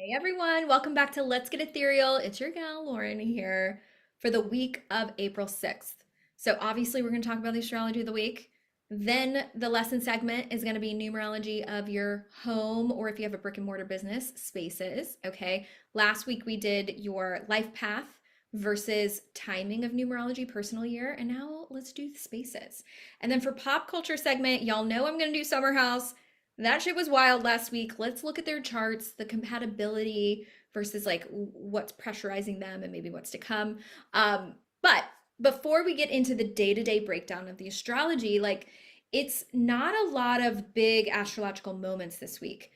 Hey everyone, welcome back to Let's Get Ethereal. It's your gal Lauren here for the week of April 6th. So obviously we're going to talk about the astrology of the week. Then the lesson segment is going to be numerology of your home or if you have a brick and mortar business, spaces, okay? Last week we did your life path versus timing of numerology personal year, and now let's do the spaces. And then for pop culture segment, y'all know I'm going to do summer house. That shit was wild last week. Let's look at their charts, the compatibility versus like what's pressurizing them and maybe what's to come. But before we get into the day-to-day breakdown of the astrology, like it's not a lot of big astrological moments this week,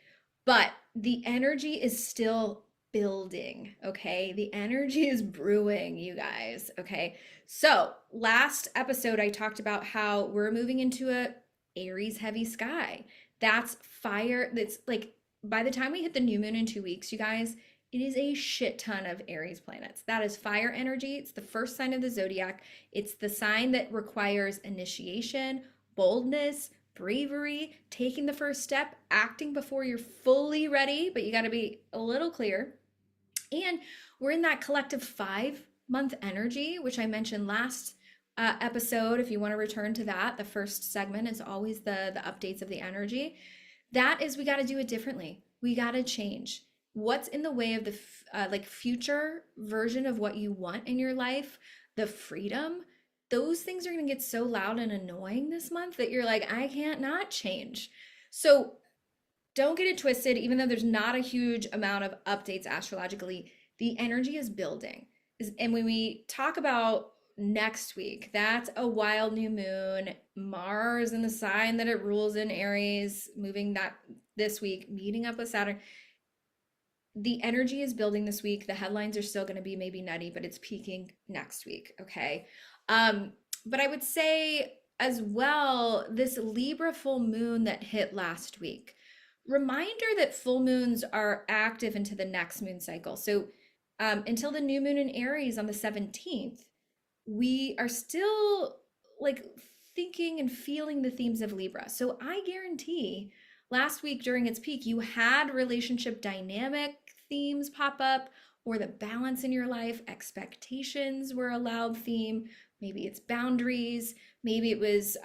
but the energy is still building, okay? The energy is brewing, you guys, okay? So, last episode I talked about how we're moving into a Aries heavy sky. That's fire. That's like by the time we hit the new moon in 2 weeks, you guys, it is a shit ton of Aries planets. That is fire energy. It's the first sign of the zodiac. It's the sign that requires initiation, boldness, bravery, taking the first step, acting before you're fully ready, but you got to be a little clear. And we're in that collective 5 month energy, which I mentioned last episode. If you want to return to that, the first segment is always the updates of the energy. That is, we got to do it differently. We got to change. What's in the way of the like future version of what you want in your life, the freedom, those things are going to get so loud and annoying this month that you're like, I can't not change. So don't get it twisted, even though there's not a huge amount of updates astrologically, the energy is building. And when we talk about next week, that's a wild new moon. Mars in the sign that it rules in, Aries, moving that this week, meeting up with Saturn. The energy is building this week. The headlines are still going to be maybe nutty, but it's peaking next week. Okay. But I would say as well, this Libra full moon that hit last week, reminder that full moons are active into the next moon cycle. So until the new moon in Aries on the 17th, we are still like thinking and feeling the themes of Libra. So I guarantee last week during its peak, you had relationship dynamic themes pop up, or the balance in your life, expectations were a loud theme. Maybe it's boundaries. Maybe it was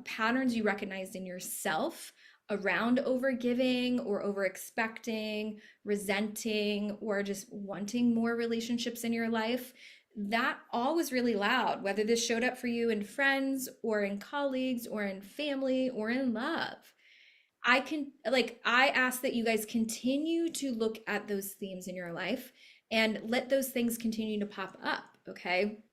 patterns you recognized in yourself around overgiving or over expecting, resenting, or just wanting more relationships in your life. That all was really loud, whether this showed up for you in friends or in colleagues or in family or in love. I ask that you guys continue to look at those themes in your life and let those things continue to pop up, okay?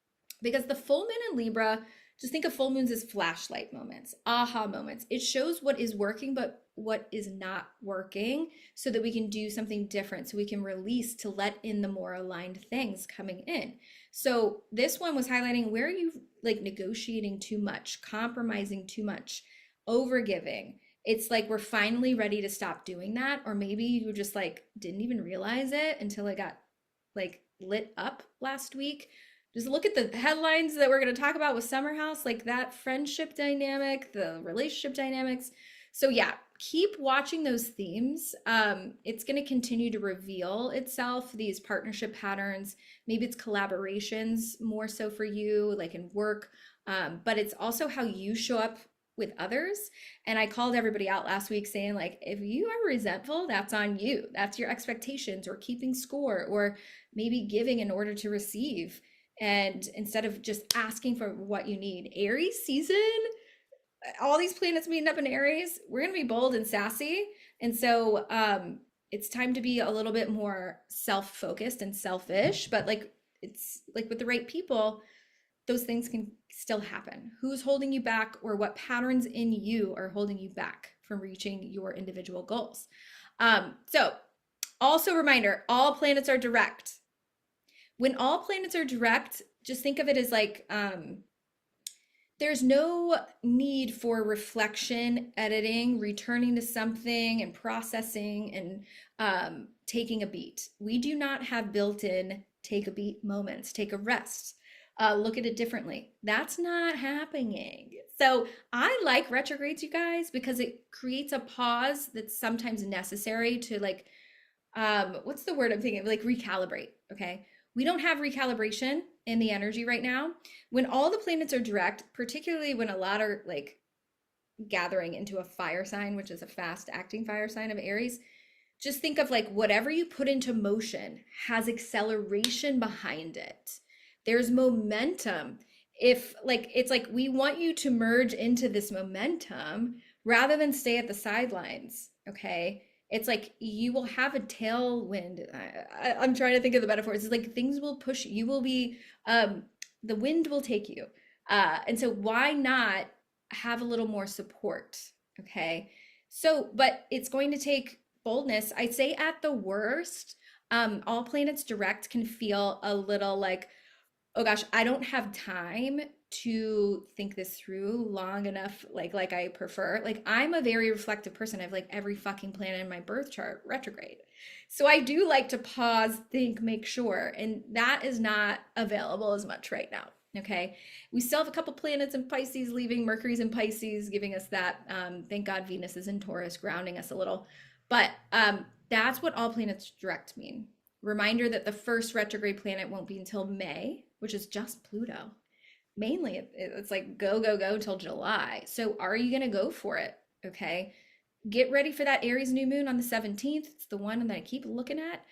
Because the full moon in Libra, just think of full moons as flashlight moments, aha moments. It shows what is working, but what is not working so that we can do something different, so we can release to let in the more aligned things coming in. So this one was highlighting where are you like negotiating too much, compromising too much, overgiving. It's like we're finally ready to stop doing that, or maybe you just like didn't even realize it until it got like lit up last week. Just look at the headlines that we're going to talk about with Summer House, like that friendship dynamic, the relationship dynamics. So yeah, keep watching those themes. It's going to continue to reveal itself, these partnership patterns. Maybe it's collaborations more so for you, like in work, but it's also how you show up with others. And I called everybody out last week saying, like, if you are resentful, that's on you. That's your expectations or keeping score or maybe giving in order to receive. And instead of just asking for what you need, Aries season, all these planets meeting up in Aries, we're going to be bold and sassy. And so it's time to be a little bit more self-focused and selfish, but like it's like with the right people, those things can still happen. Who's holding you back, or what patterns in you are holding you back from reaching your individual goals? So also reminder, all planets are direct. When all planets are direct, just think of it as like there's no need for reflection, editing, returning to something and processing and taking a beat. We do not have built-in take a beat moments, take a rest, look at it differently. That's not happening. So I like retrogrades, you guys, because it creates a pause that's sometimes necessary to like what's the word I'm thinking of? Like recalibrate. Okay. We don't have recalibration in the energy right now. When all the planets are direct, particularly when a lot are like gathering into a fire sign, which is a fast acting fire sign of Aries, just think of like whatever you put into motion has acceleration behind it. There's momentum. If like it's like we want you to merge into this momentum rather than stay at the sidelines, okay? It's like you will have a tailwind. I'm trying to think of the metaphors. It's like things will push you. You will be the wind will take you. And so why not have a little more support? Okay. So, but it's going to take boldness. I'd say at the worst, all planets direct can feel a little like, oh gosh, I don't have time to think this through long enough, like I prefer. Like I'm a very reflective person. I have like every fucking planet in my birth chart retrograde. So I do like to pause, think, make sure. And that is not available as much right now. Okay. We still have a couple planets in Pisces leaving. Mercury's in Pisces, giving us that. Thank God Venus is in Taurus, grounding us a little. But that's what all planets direct mean. Reminder that the first retrograde planet won't be until May, which is just Pluto. Mainly, it's like go, go, go till July. So are you going to go for it? Okay. Get ready for that Aries new moon on the 17th. It's the one that I keep looking at.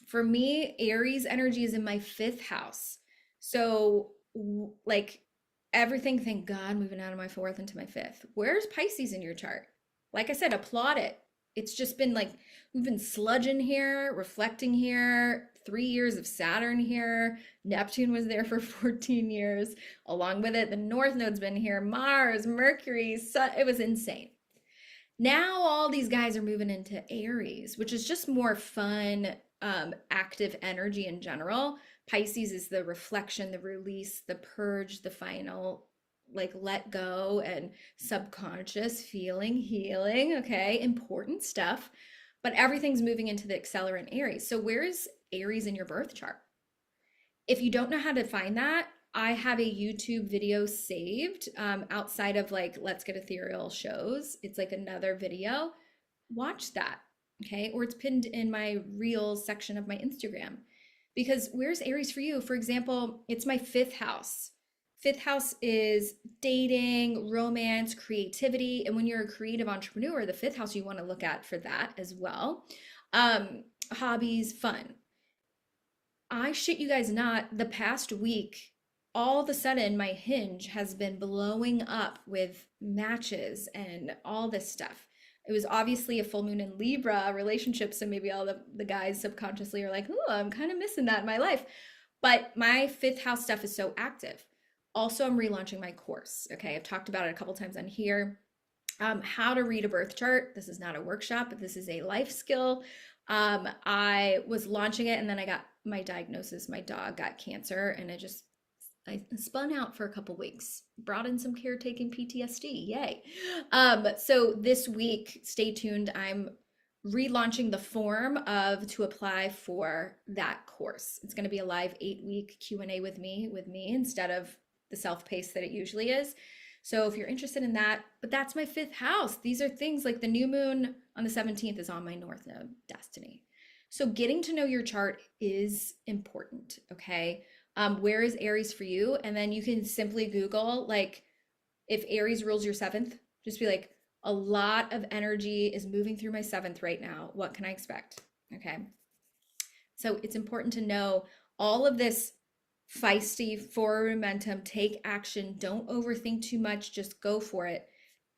For me, Aries energy is in my fifth house. So like everything, thank God, moving out of my fourth into my fifth. Where's Pisces in your chart? Like I said, applaud it. It's just been like, we've been sludging here, reflecting here, 3 years of Saturn here. Neptune was there for 14 years. Along with it, the North Node's been here, Mars, Mercury, Sun. It was insane. Now all these guys are moving into Aries, which is just more fun, active energy in general. Pisces is the reflection, the release, the purge, the final, like let go and subconscious feeling, healing. Okay, important stuff. But everything's moving into the accelerant Aries. So where is Aries in your birth chart? If you don't know how to find that, I have a YouTube video saved outside of like Let's Get Ethereal shows. It's like another video. Watch that, okay? Or it's pinned in my Reels section of my Instagram. Because where's Aries for you? For example, it's my fifth house. Fifth house is dating, romance, creativity. And when you're a creative entrepreneur, the fifth house you want to look at for that as well. Hobbies, fun. I shit you guys not, the past week, all of a sudden my hinge has been blowing up with matches and all this stuff. It was obviously a full moon in Libra relationship, so maybe all the guys subconsciously are like, oh, I'm kind of missing that in my life. But my fifth house stuff is so active. Also, I'm relaunching my course. Okay, I've talked about it a couple times on here. How to read a birth chart. This is not a workshop, but this is a life skill. I was launching it and then I got my diagnosis. My dog got cancer and I spun out for a couple weeks, brought in some caretaking PTSD. Yay. So this week, stay tuned. I'm relaunching the form to apply for that course. It's going to be a live 8-week Q&A with me instead of the self-paced that it usually is. So if you're interested in that, but that's my fifth house. These are things like the new moon on the 17th is on my North Node destiny. So getting to know your chart is important, okay? Where is Aries for you? And then you can simply Google, like, if Aries rules your seventh, just be like, a lot of energy is moving through my seventh right now. What can I expect? Okay. So it's important to know all of this feisty, forward momentum, take action, don't overthink too much, just go for it.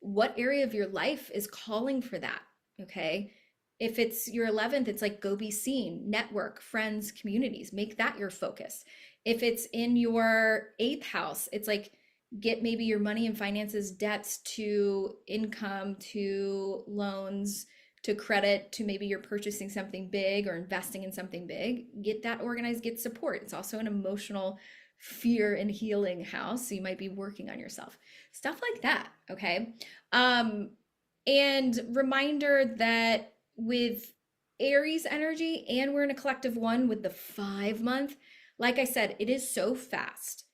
What area of your life is calling for that? Okay. If it's your 11th, it's like go be seen, network, friends, communities, make that your focus. If it's in your 8th house, it's like get maybe your money and finances, debts to income, to loans, to credit, to maybe you're purchasing something big or investing in something big. Get that organized, get support. It's also an emotional fear and healing house. So you might be working on yourself, stuff like that. Okay. And reminder that with Aries energy, and we're in a collective one with the 5-month, like I said, it is so fast.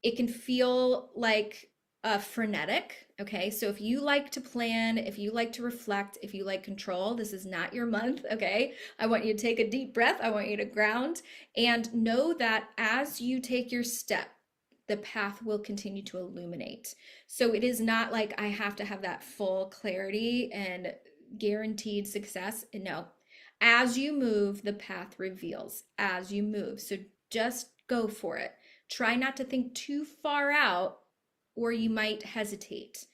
It can feel like frenetic. Okay, so if you like to plan, if you like to reflect, if you like control, this is not your month. Okay, I want you to take a deep breath. I want you to ground and know that as you take your step, the path will continue to illuminate. So it is not like I have to have that full clarity and guaranteed success. No, as you move, the path reveals as you move. So just go for it. Try not to think too far out or you might hesitate.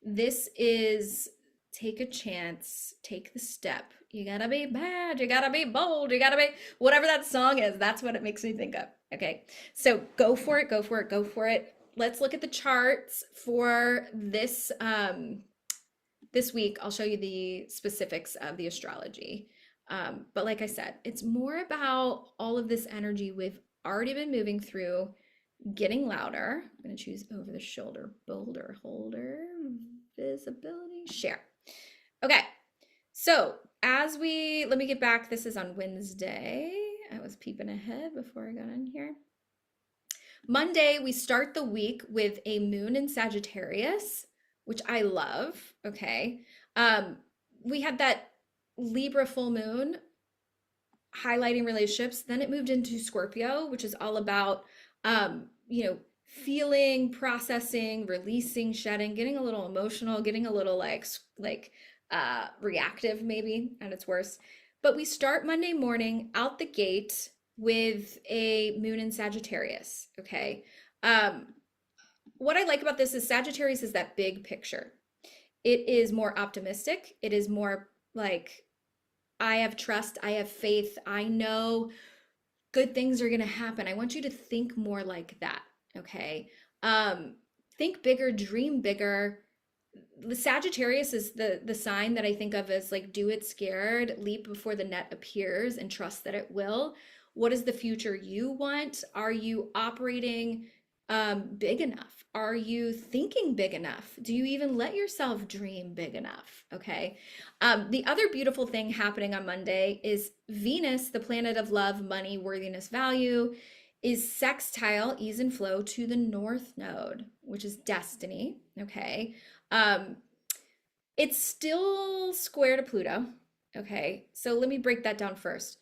This is take a chance, take the step. You gotta be bad, you gotta be bold, you gotta be whatever that song is. That's what it makes me think of. Okay, so go for it, go for it, go for it. Let's look at the charts for this week. I'll show you the specifics of the astrology. But like I said, it's more about all of this energy we've already been moving through getting louder. I'm going to choose over the shoulder, boulder, holder, visibility, share. Okay, so let me get back. This is on Wednesday. I was peeping ahead before I got in here. Monday, we start the week with a moon in Sagittarius, which I love. Okay. We had that Libra full moon highlighting relationships. Then it moved into Scorpio, which is all about, feeling, processing, releasing, shedding, getting a little emotional, getting a little reactive maybe at its worst. But we start Monday morning out the gate with a moon in Sagittarius. Okay. What I like about this is Sagittarius is that big picture. It is more optimistic. It is more like, I have trust, I have faith, I know good things are going to happen. I want you to think more like that. Okay. Think bigger, dream bigger. The Sagittarius is the sign that I think of as like, do it scared, leap before the net appears, and trust that it will. What is the future you want? Are you operating big enough? Are you thinking big enough? Do you even let yourself dream big enough? Okay. The other beautiful thing happening on Monday is Venus, the planet of love, money, worthiness, value, is sextile, ease and flow to the North Node, which is destiny. Okay. It's still square to Pluto. Okay. So let me break that down first.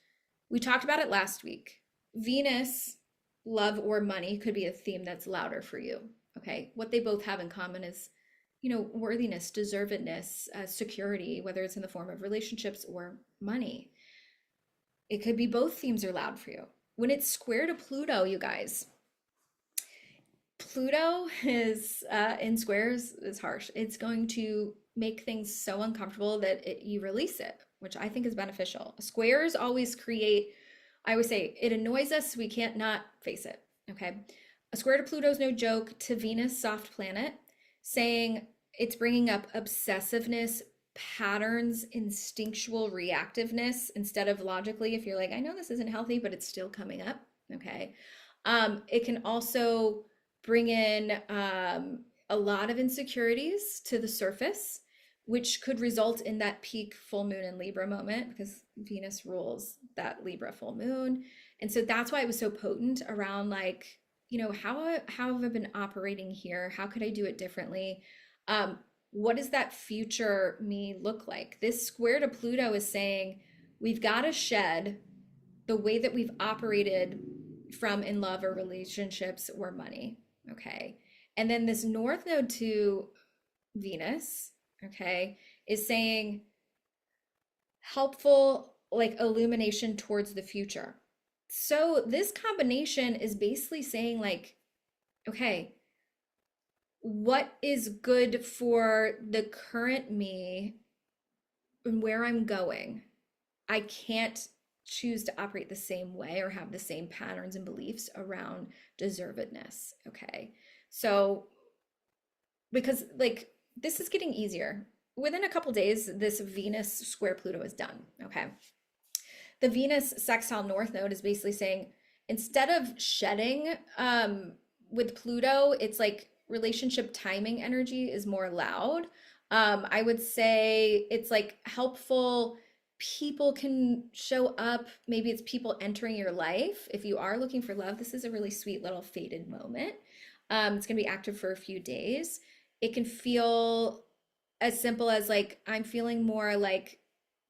We talked about it last week. Venus, love or money could be a theme that's louder for you. Okay. What they both have in common is, worthiness, deservedness, security, whether it's in the form of relationships or money. It could be both themes are loud for you. When it's square to Pluto, you guys, Pluto is in squares is harsh. It's going to make things so uncomfortable that you release it, which I think is beneficial. Squares always create, I always say, it annoys us, we can't not face it. Okay. A square to Pluto is no joke. To Venus, soft planet, saying it's bringing up obsessiveness, patterns, instinctual reactiveness instead of logically. If you're like, I know this isn't healthy, but it's still coming up. Okay. It can also bring in a lot of insecurities to the surface, which could result in that peak full moon in Libra moment because Venus rules that Libra full moon. And so that's why it was so potent around like, how have I been operating here? How could I do it differently? What does that future me look like? This square to Pluto is saying we've got to shed the way that we've operated from in love or relationships or money. Okay. And then this North Node to Venus, okay, is saying helpful like illumination towards the future. So this combination is basically saying like, okay, what is good for the current me and where I'm going? I can't choose to operate the same way or have the same patterns and beliefs around deservedness. Okay. So, because like this is getting easier. Within a couple days, this Venus square Pluto is done. Okay. The Venus sextile North Node is basically saying instead of shedding with Pluto, it's like relationship timing energy is more loud. I would say it's like helpful. People can show up. Maybe it's people entering your life. If you are looking for love, this is a really sweet little faded moment. It's going to be active for a few days. It can feel as simple as like, I'm feeling more like,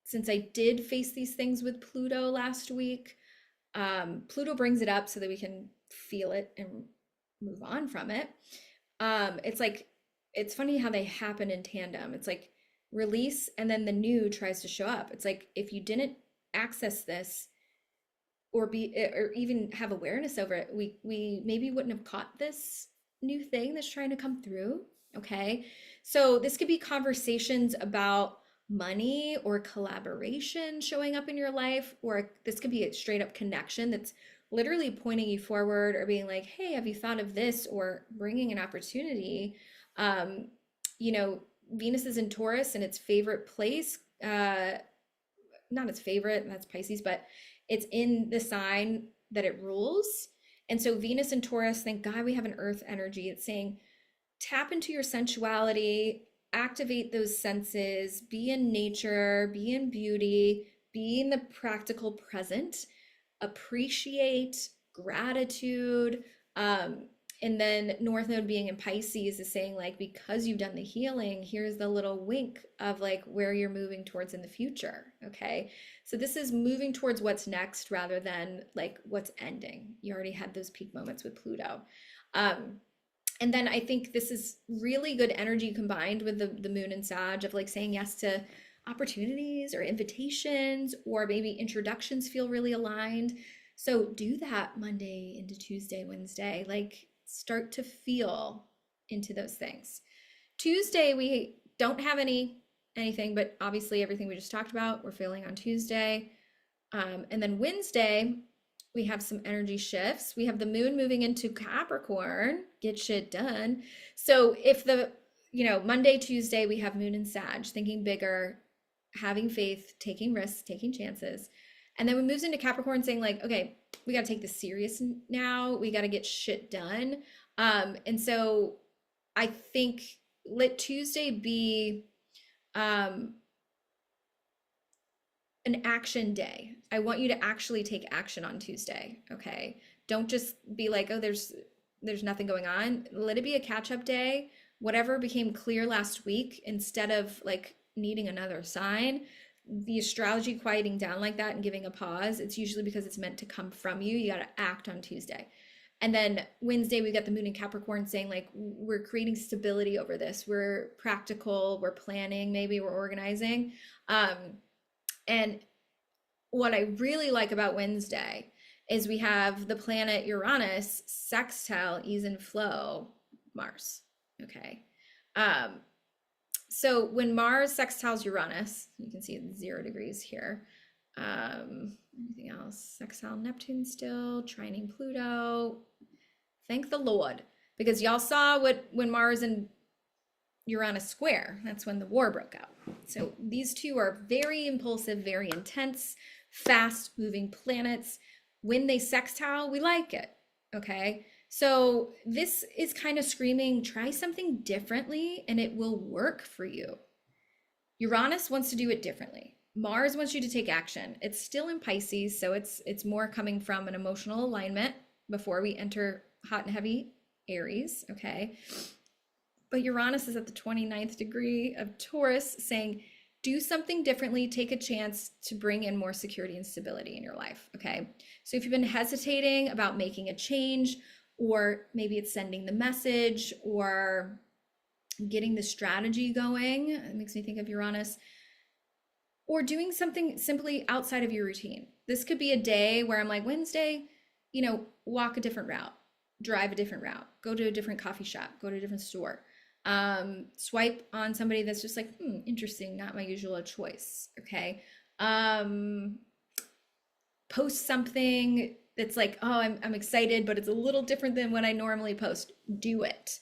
since I did face these things with Pluto last week, Pluto brings it up so that we can feel it and move on from it. It's like, it's funny how they happen in tandem. It's like release and then the new tries to show up. It's like if you didn't access this or be or even have awareness over it, we maybe wouldn't have caught this new thing that's trying to come through. Okay. So this could be conversations about money or collaboration showing up in your life, or this could be a straight up connection that's literally pointing you forward or being like, hey, have you thought of this, or bringing an opportunity. um you know, Venus is in Taurus and its favorite place, not its favorite, that's Pisces, but it's in the sign that it rules. And so Venus and Taurus, thank God we have an earth energy. It's saying tap into your sensuality, activate those senses, be in nature, be in beauty, be in the practical present, appreciate gratitude. And then North Node being in Pisces is saying, like, because you've done the healing, here's the little wink of like where you're moving towards in the future. Okay. So this is moving towards what's next rather than like what's ending. You already had those peak moments with Pluto. Um, and then I think this is really good energy combined with the moon and Sag of like saying yes to opportunities or invitations, or maybe introductions feel really aligned. So do that Monday into Tuesday, Wednesday, like start to feel into those things. Tuesday, we don't have anything, but obviously everything we just talked about, we're feeling on Tuesday. And then Wednesday, we have some energy shifts. We have the moon moving into Capricorn, get shit done. So if Monday, Tuesday, we have moon and Sag, thinking bigger, having faith, taking risks, taking chances. And then we moves into Capricorn saying like, okay, we got to take this serious now. We got to get shit done. And so I think let Tuesday be um, an action day. I want you to actually take action on Tuesday. Okay. Don't just be like, oh, there's nothing going on. Let it be a catch-up day. Whatever became clear last week, instead of like needing another sign, the astrology quieting down like that and giving a pause, it's usually because it's meant to come from you. You got to act on Tuesday. And then Wednesday, we got the moon in Capricorn saying like, we're creating stability over this. We're practical, we're planning, maybe we're organizing. And what I really like about Wednesday is we have the planet Uranus sextile ease and flow Mars. Okay. So when Mars sextiles Uranus, you can see it's 0 degrees here. Anything else? Sextile Neptune still, trining Pluto. Thank the Lord, because y'all saw when Mars and Uranus square, that's when the war broke out. So these two are very impulsive, very intense, fast moving planets. When they sextile, we like it. Okay. So this is kind of screaming, try something differently and it will work for you. Uranus wants to do it differently. Mars wants you to take action. It's still in Pisces, so it's more coming from an emotional alignment before we enter hot and heavy Aries. Okay. But Uranus is at the 29th degree of Taurus saying, do something differently, take a chance to bring in more security and stability in your life. Okay. So if you've been hesitating about making a change, or maybe it's sending the message or getting the strategy going, it makes me think of Uranus, or doing something simply outside of your routine. This could be a day where I'm like, Wednesday, walk a different route, drive a different route, go to a different coffee shop, go to a different store. Swipe on somebody that's just like, interesting, not my usual choice. Okay. Post something that's like, oh, I'm excited, but it's a little different than what I normally post. Do it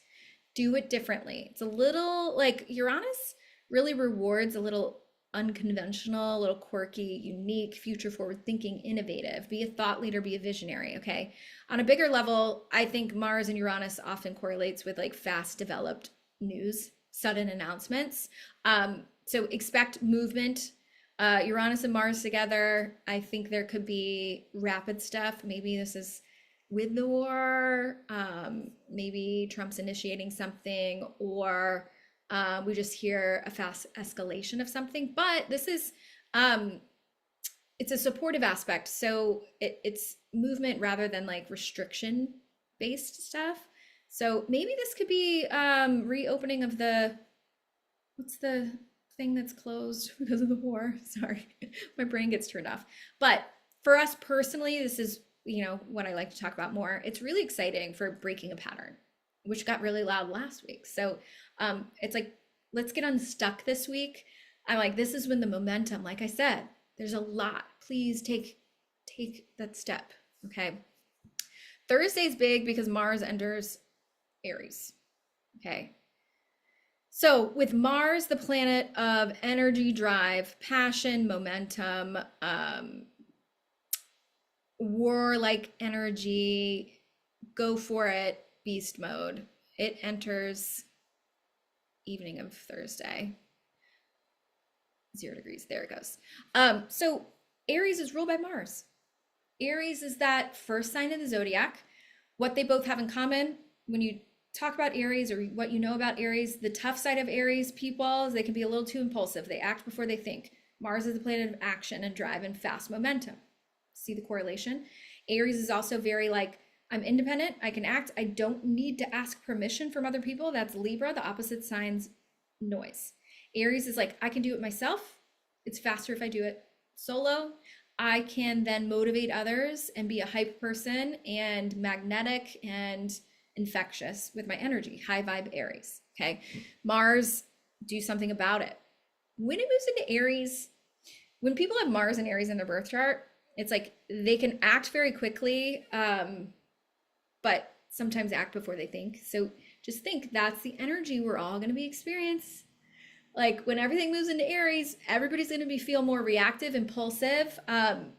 differently. It's a little like Uranus really rewards a little unconventional, a little quirky, unique, future forward thinking, innovative. Be a thought leader, be a visionary. Okay. On a bigger level, I think Mars and Uranus often correlates with like fast developed news, sudden announcements. So expect movement. Uranus and Mars together, I think there could be rapid stuff. Maybe this is with the war. Maybe Trump's initiating something, or we just hear a fast escalation of something. But this is, it's a supportive aspect. So it's movement rather than like restriction based stuff. So maybe this could be reopening of what's the thing that's closed because of the war? Sorry, my brain gets turned off. But for us personally, this is, what I like to talk about more. It's really exciting for breaking a pattern, which got really loud last week. So it's like, let's get unstuck this week. I'm like, this is when the momentum, like I said, there's a lot. Please take that step. Okay. Thursday's big because Mars enters Aries. Okay. So with Mars, the planet of energy, drive, passion, momentum, war-like energy, go for it, beast mode. It enters evening of Thursday. 0 degrees. There it goes. So Aries is ruled by Mars. Aries is that first sign of the zodiac. What they both have in common, when you talk about Aries or what you know about Aries, the tough side of Aries people is they can be a little too impulsive. They act before they think. Mars is the planet of action and drive and fast momentum. See the correlation? Aries is also very like, I'm independent, I can act, I don't need to ask permission from other people. That's Libra, the opposite sign's noise. Aries is like, I can do it myself. It's faster if I do it solo. I can then motivate others and be a hype person and magnetic and infectious with my energy. High vibe Aries. Okay. Mars, do something about it. When it moves into Aries, when people have Mars and Aries in their birth chart, it's like they can act very quickly, but sometimes act before they think. So just think that's the energy we're all going to be experiencing. Like when everything moves into Aries, everybody's going to feel more reactive, impulsive, and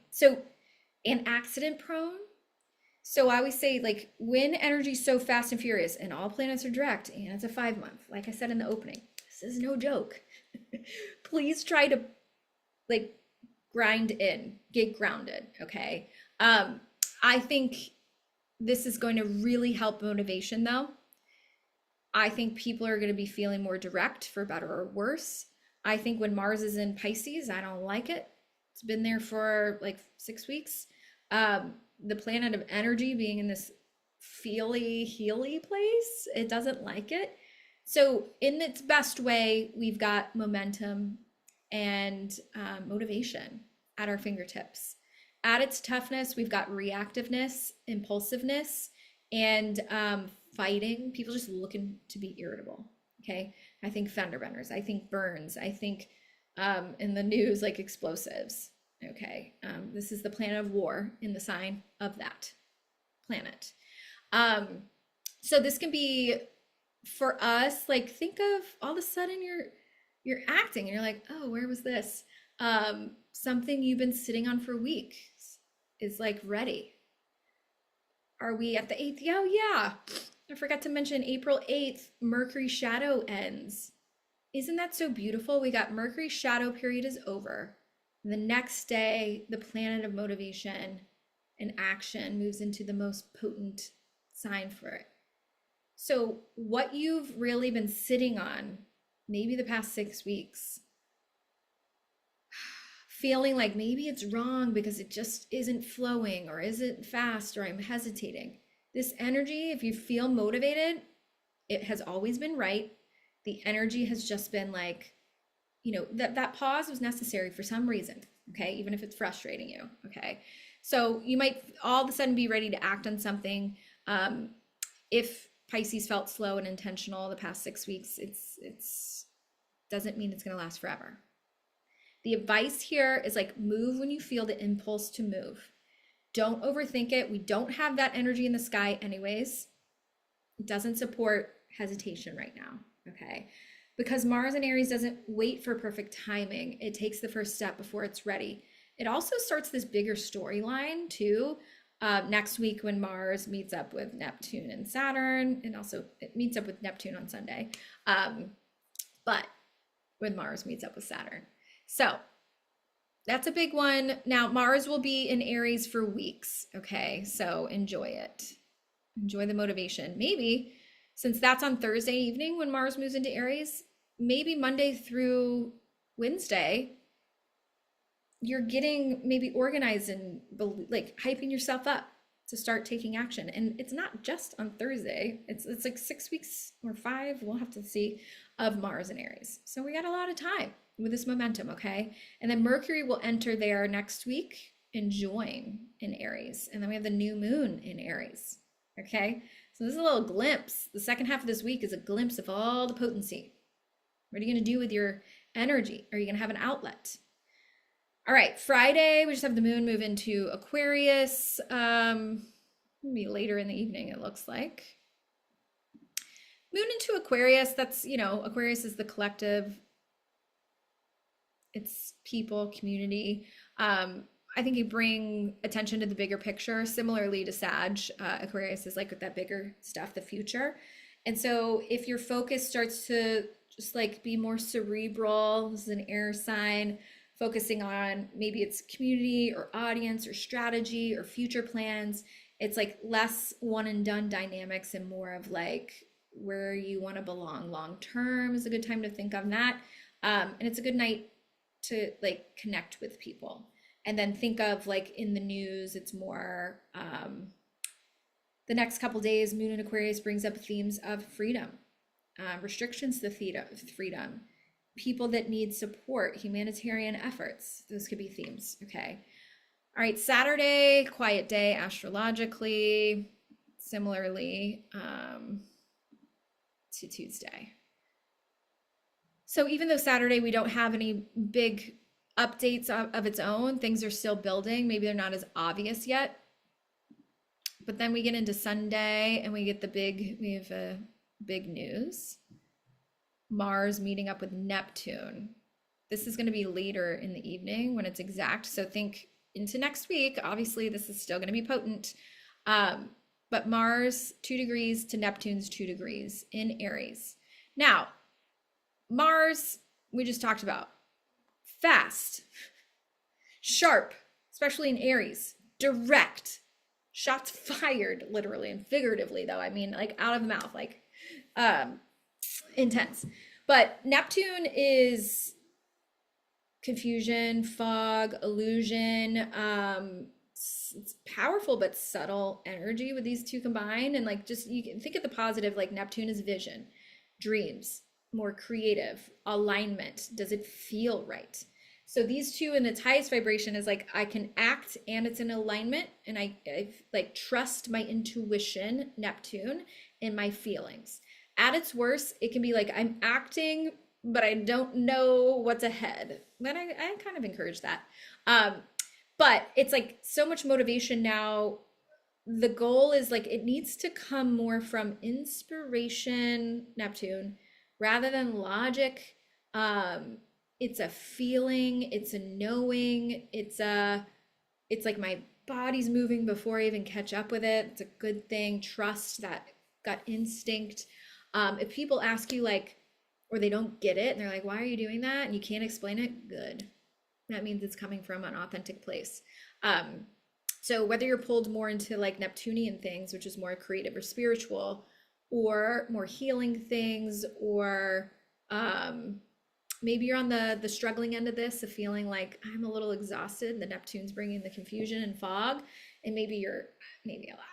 accident prone. So I always say, like, when energy's so fast and furious and all planets are direct and it's a 5-month, like I said in the opening, this is no joke. Please try to like grind in, get grounded. Okay. I think this is going to really help motivation though. I think people are going to be feeling more direct for better or worse. I think when Mars is in Pisces, I don't like it. It's been there for like 6 weeks. The planet of energy being in this feely, healy place, it doesn't like it. So in its best way, we've got momentum and motivation at our fingertips. At its toughness, we've got reactiveness, impulsiveness, and fighting, people just looking to be irritable. Okay. I think fender benders, I think burns, I think in the news, like explosives. Okay. This is the planet of war in the sign of that planet. So this can be for us, like think of all of a sudden you're acting and you're like, oh, where was this? Something you've been sitting on for weeks is like ready. Are we at the 8th? Oh, yeah. I forgot to mention April 8th, Mercury shadow ends. Isn't that so beautiful? We got Mercury shadow period is over. The next day, the planet of motivation and action moves into the most potent sign for it. So what you've really been sitting on, maybe the past 6 weeks, feeling like maybe it's wrong because it just isn't flowing or isn't fast or I'm hesitating. This energy, if you feel motivated, it has always been right. The energy has just been like, that pause was necessary for some reason. Okay. Even if it's frustrating you. Okay. So you might all of a sudden be ready to act on something. If Pisces felt slow and intentional the past 6 weeks, it's doesn't mean it's going to last forever. The advice here is like move when you feel the impulse to move. Don't overthink it. We don't have that energy in the sky anyways. It doesn't support hesitation right now, okay? Because Mars in Aries doesn't wait for perfect timing. It takes the first step before it's ready. It also starts this bigger storyline too. Next week when Mars meets up with Neptune and Saturn, and also it meets up with Neptune on Sunday. But when Mars meets up with Saturn. So That's a big one. Now, Mars will be in Aries for weeks. Okay. So enjoy it. Enjoy the motivation. Maybe since that's on Thursday evening when Mars moves into Aries, maybe Monday through Wednesday, you're getting maybe organized and like hyping yourself up to start taking action. And it's not just on Thursday. It's like 6 weeks or 5, we'll have to see, of Mars and Aries. So we got a lot of time with this momentum, okay? And then Mercury will enter there next week and join in Aries. And then we have the new moon in Aries, okay? So this is a little glimpse. The second half of this week is a glimpse of all the potency. What are you going to do with your energy? Are you going to have an outlet? All right, Friday, we just have the moon move into Aquarius. Maybe later in the evening, it looks like. Moon into Aquarius, that's, Aquarius is the collective. It's people, community. I think you bring attention to the bigger picture, similarly to Sag. Aquarius is like that bigger stuff, the future. And so if your focus starts to just like be more cerebral, this is an air sign, focusing on maybe it's community or audience or strategy or future plans. It's like less one and done dynamics and more of like where you want to belong long term is a good time to think on that. And it's a good night to like connect with people. And then think of like in the news, it's more the next couple days, Moon in Aquarius brings up themes of freedom, restrictions to freedom, people that need support, humanitarian efforts. Those could be themes, okay? All right, Saturday, quiet day astrologically, similarly to Tuesday. So even though Saturday we don't have any big updates of its own, things are still building. Maybe they're not as obvious yet. But then we get into Sunday and we have big news. Mars meeting up with Neptune. This is going to be later in the evening when it's exact. So think into next week. Obviously, this is still going to be potent. But Mars 2 degrees to Neptune's 2 degrees in Aries. Now, Mars, we just talked about. Fast, sharp, especially in Aries, direct, shots fired, literally and figuratively, though. I mean, like out of the mouth, like intense. But Neptune is confusion, fog, illusion. It's powerful but subtle energy with these two combined. And like just you can think of the positive, like Neptune is vision, dreams, more creative, alignment. Does it feel right? So these two in its highest vibration is like I can act and it's in alignment, and I like trust my intuition, Neptune, and my feelings. At its worst, it can be like I'm acting, but I don't know what's ahead. Then I kind of encourage that. But it's like so much motivation now. The goal is like it needs to come more from inspiration, Neptune, rather than logic. It's a feeling, it's a knowing, it's like my body's moving before I even catch up with it. It's a good thing. Trust that gut instinct. If people ask you like, or they don't get it and they're like, why are you doing that? And you can't explain it, good. That means it's coming from an authentic place. So whether you're pulled more into like Neptunian things, which is more creative or spiritual, or more healing things, or maybe you're on the struggling end of this, of feeling like I'm a little exhausted. The Neptune's bringing the confusion and fog, and maybe you're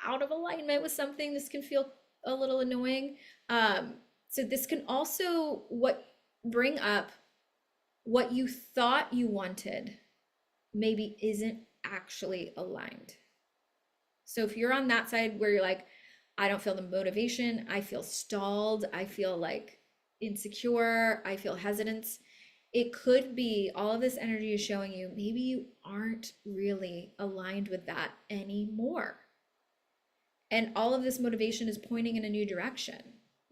out of alignment with something. This can feel a little annoying. So this can also bring up what you thought you wanted maybe isn't actually aligned. So if you're on that side where you're like, I don't feel the motivation, I feel stalled, I feel like insecure, I feel hesitance, it could be all of this energy is showing you maybe you aren't really aligned with that anymore. And all of this motivation is pointing in a new direction.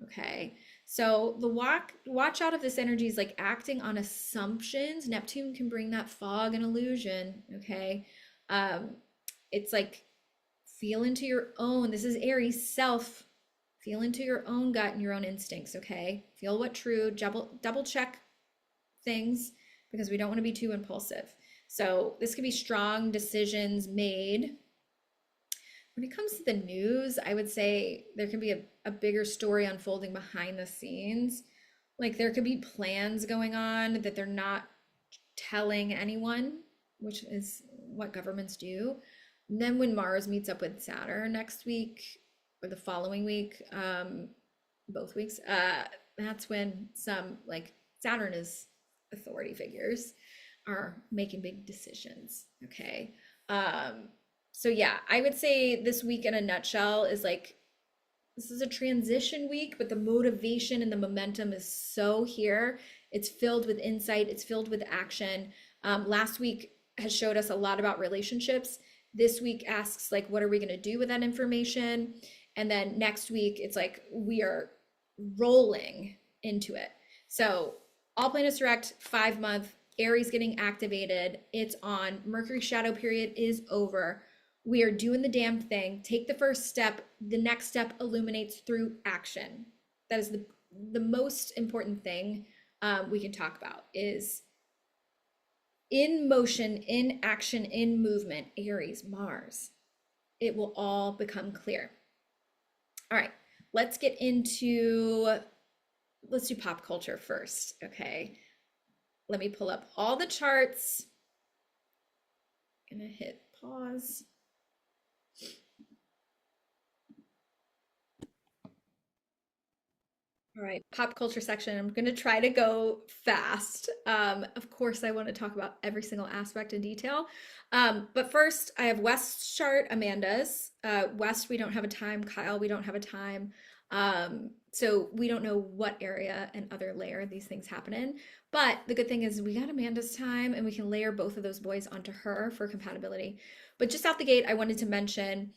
Okay. So the watch out of this energy is like acting on assumptions. Neptune can bring that fog and illusion. Okay. It's like feel into your own, this is Aries, self, feel into your own gut and your own instincts. Okay. Feel what true, double check things, because we don't want to be too impulsive. So this could be strong decisions made. When it comes to the news, I would say there can be a bigger story unfolding behind the scenes. Like there could be plans going on that they're not telling anyone, which is what governments do. And then when Mars meets up with Saturn next week or the following week, both weeks, that's when some like Saturn is authority figures are making big decisions. Okay. Um, so yeah, I would say this week in a nutshell is like this is a transition week, but the motivation and the momentum is so here. It's filled with insight, it's filled with action. Last week has showed us a lot about relationships. This week asks, like, what are we going to do with that information? And then next week, it's like we are rolling into it. So, all planets direct, 5 month, Aries getting activated. It's on. Mercury shadow period is over. We are doing the damn thing. Take the first step. The next step illuminates through action. That is the most important thing we can talk about is in motion, in action, in movement, Aries, Mars. It will all become clear. All right, let's get into, let's do pop culture first, okay? Let me pull up all the charts. I'm gonna hit pause. All right, pop culture section. I'm going to try to go fast. Of course, I want to talk about every single aspect in detail. But first, I have West's chart, Amanda's. West, we don't have a time. Kyle, we don't have a time. So we don't know what area and other layer these things happen in. But the good thing is we got Amanda's time and we can layer both of those boys onto her for compatibility. But just out the gate, I wanted to mention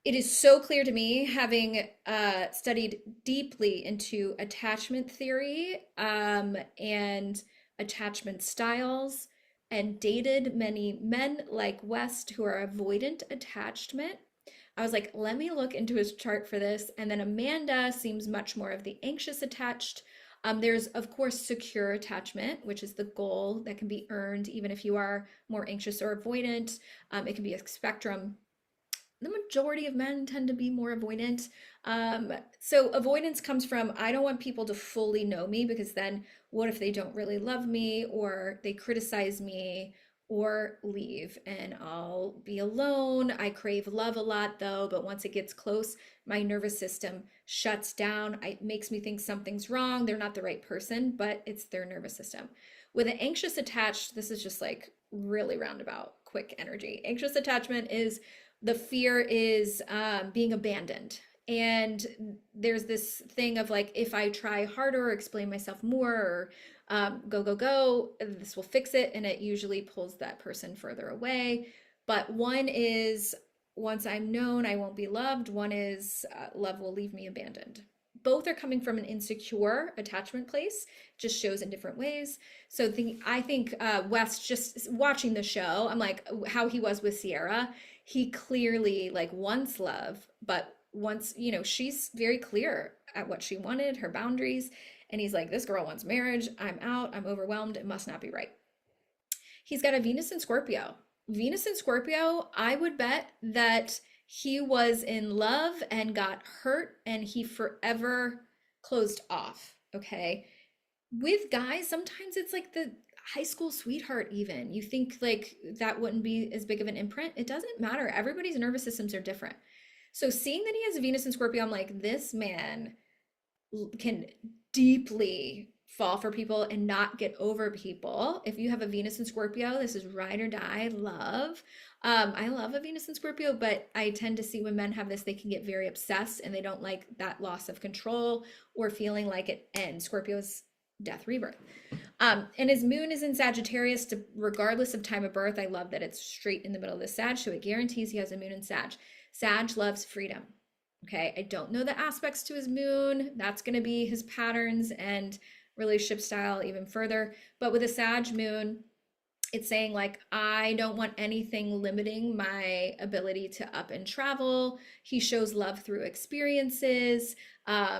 it is so clear to me, having studied deeply into attachment theory and attachment styles, and dated many men like West who are avoidant attachment. I was like, let me look into his chart for this. And then Amanda seems much more of the anxious attached. There's, of course, secure attachment, which is the goal that can be earned even if you are more anxious or avoidant. It can be a spectrum. The majority of men tend to be more avoidant. So avoidance comes from, I don't want people to fully know me because then what if they don't really love me or they criticize me or leave and I'll be alone. I crave love a lot though, but once it gets close, my nervous system shuts down. It makes me think something's wrong. They're not the right person, but it's their nervous system. With an anxious attached, this is just like really roundabout, quick energy. Anxious attachment is the fear is being abandoned. And there's this thing of like, if I try harder or explain myself more or go, this will fix it. And it usually pulls that person further away. But one is, once I'm known, I won't be loved. One is, love will leave me abandoned. Both are coming from an insecure attachment place, just shows in different ways. So I think West, just watching the show, I'm like, how he was with Sierra, he clearly like wants love, but once, she's very clear at what she wanted, her boundaries. And he's like, this girl wants marriage. I'm out. I'm overwhelmed. It must not be right. He's got a Venus in Scorpio. Venus in Scorpio, I would bet that he was in love and got hurt and he forever closed off. Okay. With guys, sometimes it's like the high school sweetheart, even. You think like that wouldn't be as big of an imprint. It doesn't matter. Everybody's nervous systems are different. So seeing that he has Venus in Scorpio, I'm like, this man can deeply fall for people and not get over people. If you have a Venus in Scorpio, this is ride or die love. I love a Venus in Scorpio, but I tend to see when men have this, they can get very obsessed and they don't like that loss of control or feeling like it ends. Scorpio's death, rebirth. And his moon is in Sagittarius regardless of time of birth. I love that it's straight in the middle of the Sag, so it guarantees he has a moon in Sag. Sag loves freedom. Okay, I don't know the aspects to his moon. That's going to be his patterns and relationship style even further. But with a Sag moon, It's saying like, I don't want anything limiting my ability to up and travel. He shows love through experiences.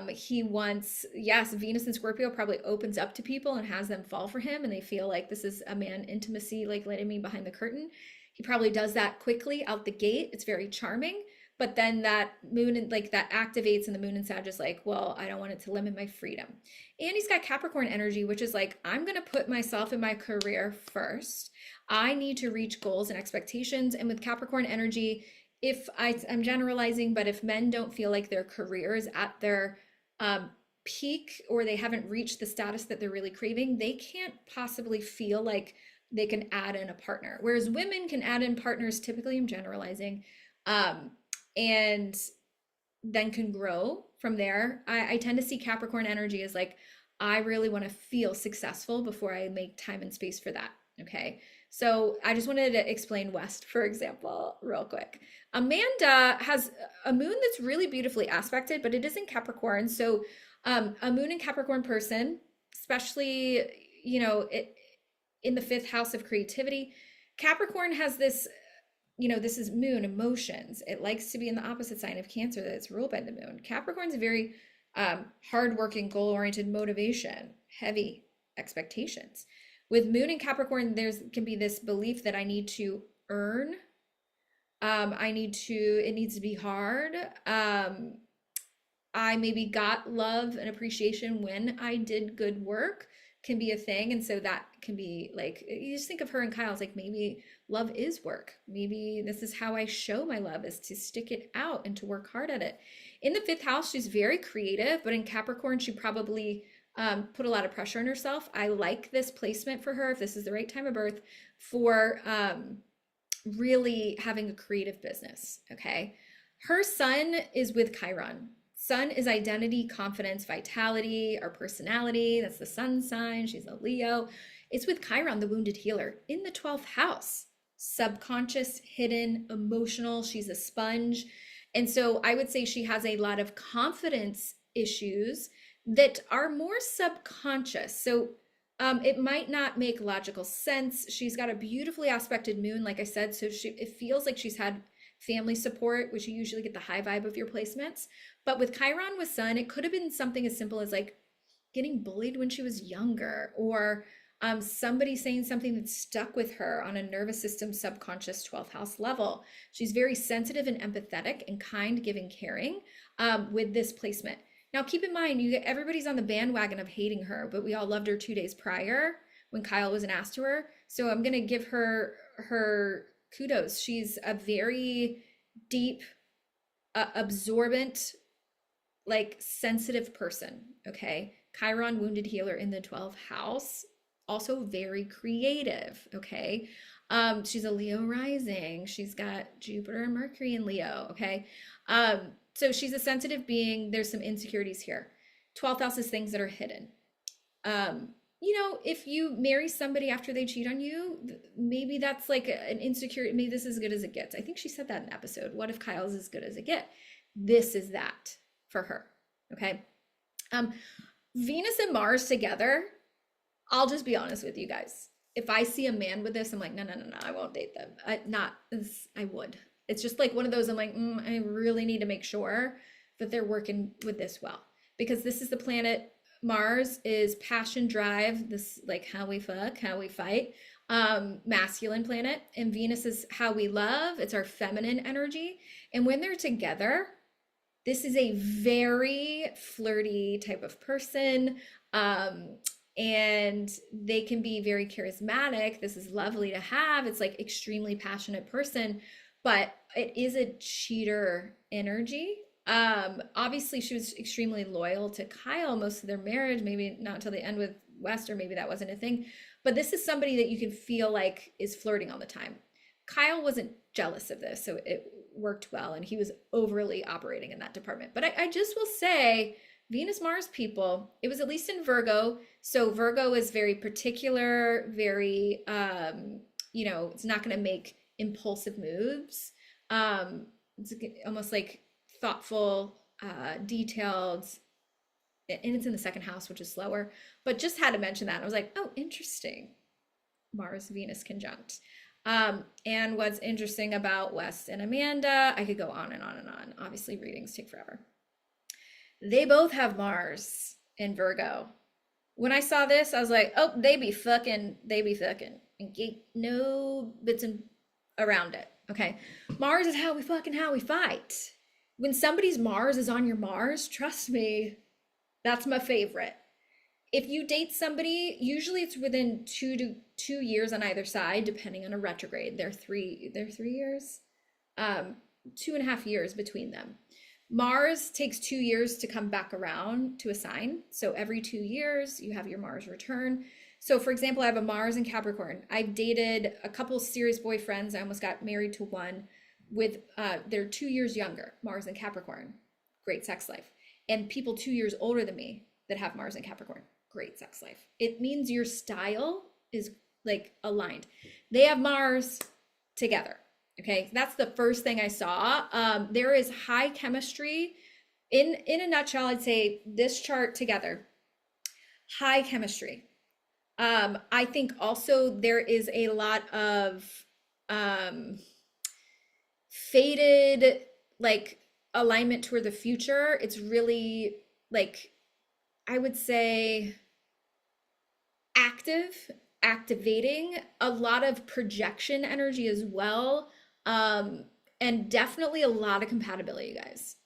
He wants, yes, Venus and Scorpio probably opens up to people and has them fall for him, and they feel like this is a man intimacy, like letting me behind the curtain. He probably does that quickly out the gate. It's very charming. But then that moon and like that activates, and the moon and Sag is like, well, I don't want it to limit my freedom. And he's got Capricorn energy, which is like, I'm going to put myself and my career first. I need to reach goals and expectations. And with Capricorn energy, I'm generalizing, but if men don't feel like their career is at their peak, or they haven't reached the status that they're really craving, they can't possibly feel like they can add in a partner. Whereas women can add in partners, typically I'm generalizing, and then can grow from there. I tend to see Capricorn energy as like, I really want to feel successful before I make time and space for that. Okay. So I just wanted to explain West, for example, real quick. Amanda has a moon that's really beautifully aspected, but it is in Capricorn. So a moon in Capricorn person, especially, in the fifth house of creativity, Capricorn has this, this is moon emotions. It likes to be in the opposite sign of Cancer that it's ruled by the moon. Capricorn's a very hardworking, goal-oriented motivation, heavy expectations. With moon in Capricorn, can be this belief that I need to earn. It needs to be hard. I maybe got love and appreciation when I did good work, can be a thing. And so that can be like, you just think of her and Kyle, it's like, maybe love is work. Maybe this is how I show my love, is to stick it out and to work hard at it. In the fifth house, she's very creative, but in Capricorn, she probably put a lot of pressure on herself. I like this placement for her, if this is the right time of birth, for really having a creative business. Okay. Her sun is with Chiron. Sun is identity, confidence, vitality, our personality. That's the sun sign. She's a Leo. It's with Chiron, the wounded healer, in the 12th house. Subconscious, hidden, emotional. She's a sponge. And so I would say she has a lot of confidence issues that are more subconscious. So it might not make logical sense. She's got a beautifully aspected moon, like I said. So it feels like she's had family support, which you usually get the high vibe of your placements. But with Chiron with Sun, it could have been something as simple as like getting bullied when she was younger, or somebody saying something that stuck with her on a nervous system, subconscious 12th house level. She's very sensitive and empathetic and kind, giving, caring with this placement. Now, keep in mind, everybody's on the bandwagon of hating her, but we all loved her 2 days prior when Kyle wasn't asked to her. So I'm going to give her kudos. She's a very deep, absorbent, like sensitive person. Okay. Chiron, wounded healer in the 12th house, also very creative. Okay. She's a Leo rising. She's got Jupiter and Mercury in Leo. Okay. So she's a sensitive being. There's some insecurities here. 12th house is things that are hidden. If you marry somebody after they cheat on you, maybe that's like an insecurity. Maybe this is as good as it gets. I think she said that in an episode. What if Kyle's as good as it gets? This is that for her. Okay. Venus and Mars together. I'll just be honest with you guys. If I see a man with this, I'm like, no, I won't date them. I would. It's just like one of those, I'm like, I really need to make sure that they're working with this well, because this is the planet. Mars is passion, drive, this like how we fuck, how we fight, masculine planet. And Venus is how we love. It's our feminine energy. And when they're together, this is a very flirty type of person. And they can be very charismatic. This is lovely to have. It's like extremely passionate person, but it is a cheater energy. Obviously she was extremely loyal to Kyle most of their marriage, maybe not until the end with West, or maybe that wasn't a thing, but this is somebody that you can feel like is flirting all the time. Kyle wasn't jealous of this, so it worked well, and he was overly operating in that department. But I just will say, Venus Mars people, it was at least in Virgo. So Virgo is very particular, very, it's not going to make impulsive moves. It's almost like thoughtful, detailed, and it's in the second house, which is slower, but just had to mention that. I was like, oh, interesting. Mars Venus conjunct. And what's interesting about West and Amanda, I could go on and on and on. Obviously, readings take forever. They both have Mars in Virgo. When I saw this, I was like, oh, they be fucking. And get no bits and around it. Okay. Mars is how we fight. When somebody's Mars is on your Mars, trust me, that's my favorite. If you date somebody, usually it's within 2 years on either side, depending on a retrograde. They're 3 years, 2.5 years between them. Mars takes 2 years to come back around to a sign. So every 2 years, you have your Mars return. So for example, I have a Mars in Capricorn. I've dated a couple serious boyfriends. I almost got married to one with, they're 2 years younger, Mars in Capricorn, great sex life. And people 2 years older than me that have Mars in Capricorn, great sex life. It means your style is like aligned. They have Mars together. Okay, that's the first thing I saw. There is high chemistry. In a nutshell, I'd say this chart together, high chemistry. I think also there is a lot of faded like alignment toward the future. It's really like, I would say activating, a lot of projection energy as well. And definitely a lot of compatibility, guys.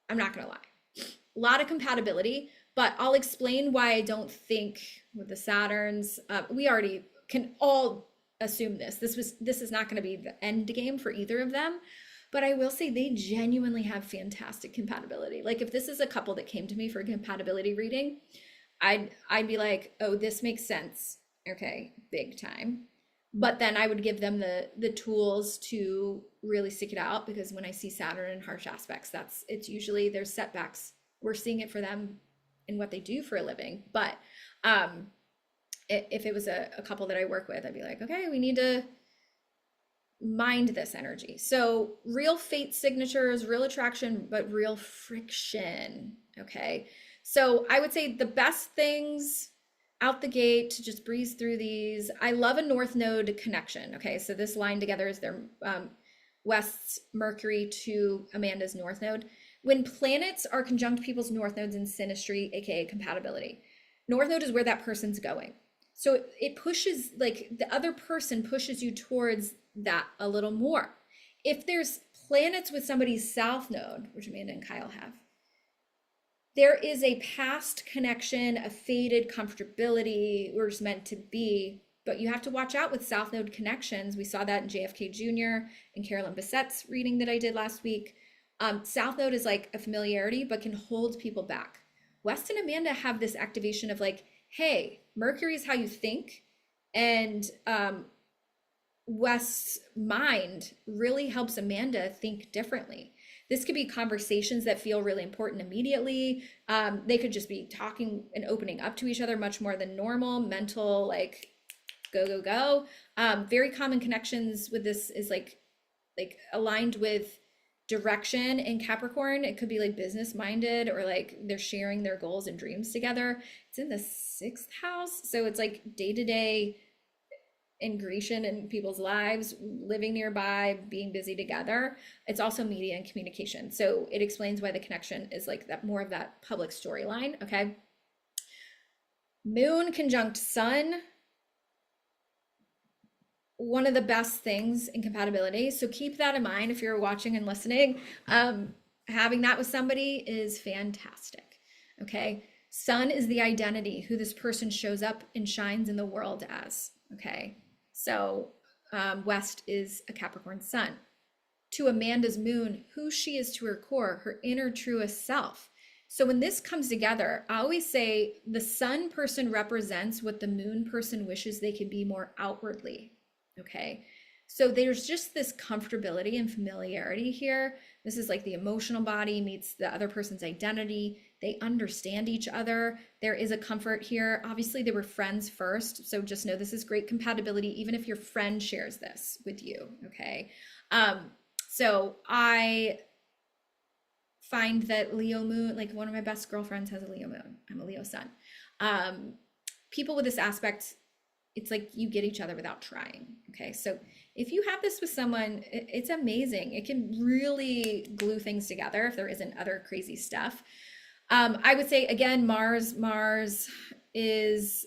I'm not gonna lie. A lot of compatibility, but I'll explain why I don't think with the Saturns, we already can all assume this. This is not gonna be the end game for either of them, but I will say they genuinely have fantastic compatibility. Like if this is a couple that came to me for a compatibility reading, I'd be like, oh, this makes sense. Okay, big time. But then I would give them the tools to really stick it out, because when I see Saturn in harsh aspects, it's usually there's setbacks. We're seeing it for them in what they do for a living. But if it was a couple that I work with, I'd be like, okay, we need to mind this energy. So real fate signatures, real attraction, but real friction. Okay. So I would say the best things out the gate to just breeze through these. I love a North Node connection. Okay, so this line together is their West's Mercury to Amanda's North Node. When planets are conjunct people's North Nodes in synastry, aka compatibility, North Node is where that person's going. So it pushes, like the other person pushes you towards that a little more. If there's planets with somebody's South Node, which Amanda and Kyle have, there is a past connection, a faded comfortability, we're just meant to be, but you have to watch out with South Node connections. We saw that in JFK Jr. and Carolyn Bissett's reading that I did last week. South Node is like a familiarity, but can hold people back. West and Amanda have this activation of like, hey, Mercury is how you think, and West's mind really helps Amanda think differently. This could be conversations that feel really important immediately. They could just be talking and opening up to each other much more than normal, mental, like go. Very common connections with this is like aligned with direction in Capricorn. It could be like business minded, or like they're sharing their goals and dreams together. It's in the 6th house. So it's like day-to-day ingression in people's lives, living nearby, being busy together. It's also media and communication. So it explains why the connection is like that, more of that public storyline. Okay. Moon conjunct Sun, one of the best things in compatibility. So keep that in mind if you're watching and listening. Having that with somebody is fantastic. Okay. Sun is the identity, who this person shows up and shines in the world as. Okay. So West is a Capricorn Sun. To Amanda's Moon, who she is to her core, her inner truest self. So when this comes together, I always say the Sun person represents what the Moon person wishes they could be more outwardly. Okay. So there's just this comfortability and familiarity here. This is like the emotional body meets the other person's identity. They understand each other. There is a comfort here. Obviously, they were friends first. So just know this is great compatibility, even if your friend shares this with you. Okay. So I find that Leo Moon, like one of my best girlfriends has a Leo Moon. I'm a Leo Sun. People with this aspect it's like you get each other without trying. Okay. So if you have this with someone, it's amazing. It can really glue things together if there isn't other crazy stuff. I would say again, Mars is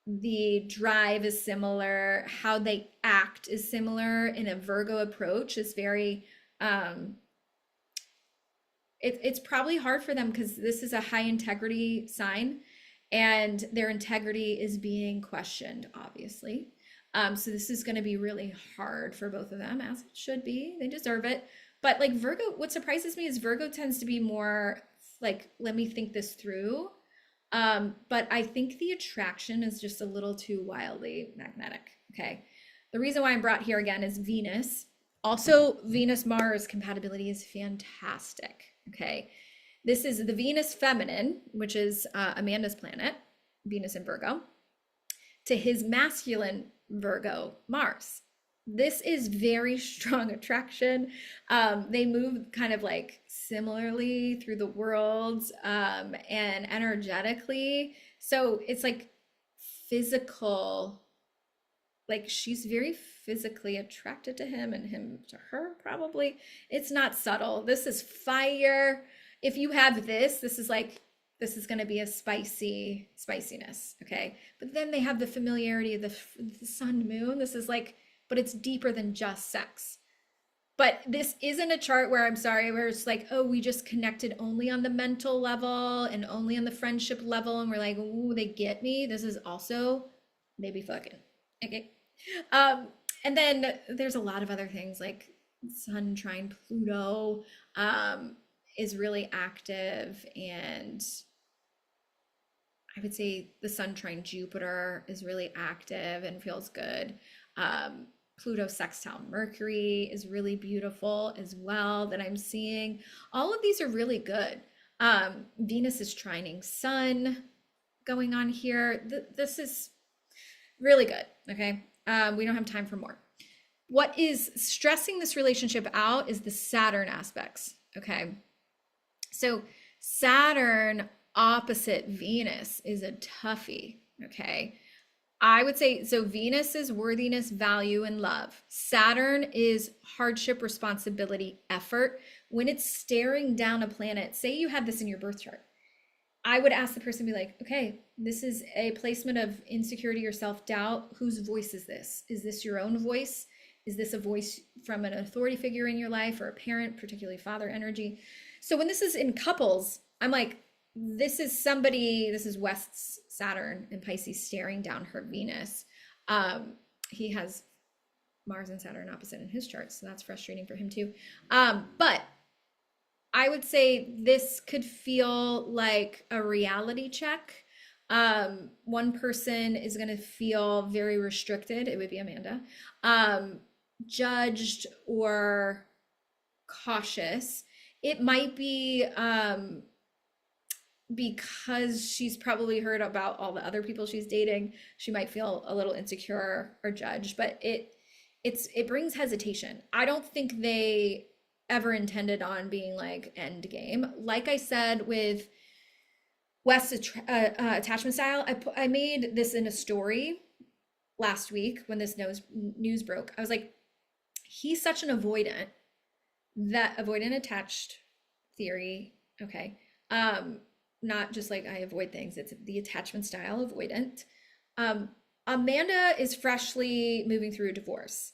the drive is similar. How they act is similar. In a Virgo approach is very, it's probably hard for them because this is a high integrity sign and their integrity is being questioned, obviously. So this is going to be really hard for both of them, as it should be. They deserve it. But like Virgo, what surprises me is Virgo tends to be more like, let me think this through. But I think the attraction is just a little too wildly magnetic. Okay. The reason why I'm brought here again is Venus. Also, Venus-Mars compatibility is fantastic. Okay. This is the Venus feminine, which is Amanda's planet, Venus in Virgo, to his masculine Virgo, Mars. This is very strong attraction. They move kind of like similarly through the world and energetically. So it's like physical, like she's very physically attracted to him and him to her, probably. It's not subtle. This is fire. If you have this is like, this is going to be a spiciness. Okay. But then they have the familiarity of the sun, moon. This is like, but it's deeper than just sex. But this isn't a chart where where it's like, oh, we just connected only on the mental level and only on the friendship level. And we're like, ooh, they get me. This is also maybe fucking. Okay. And then there's a lot of other things like Sun trine Pluto is really active, and I would say the Sun trine Jupiter is really active and feels good. Pluto sextile Mercury is really beautiful as well that I'm seeing. All of these are really good. Venus is trining Sun going on here. This is really good. Okay. We don't have time for more. What is stressing this relationship out is the Saturn aspects. Okay. So Saturn opposite Venus is a toughie. Okay. I would say, so Venus is worthiness, value, and love. Saturn is hardship, responsibility, effort. When it's staring down a planet, say you have this in your birth chart, I would ask the person, be like, okay, this is a placement of insecurity or self-doubt. Whose voice is this? Is this your own voice? Is this a voice from an authority figure in your life or a parent, particularly father energy? So when this is in couples, I'm like, this is West's Saturn in Pisces staring down her Venus. He has Mars and Saturn opposite in his chart, so that's frustrating for him too. But I would say this could feel like a reality check. One person is going to feel very restricted. It would be Amanda. Judged or cautious. It might be because she's probably heard about all the other people she's dating. She might feel a little insecure or judged, but it brings hesitation. I don't think they ever intended on being like end game. Like I said with West's attachment style, I made this in a story last week when this news broke. I was like, he's such an avoidant, that avoidant attached theory. Okay. Not just like I avoid things, it's the attachment style avoidant. Amanda is freshly moving through a divorce.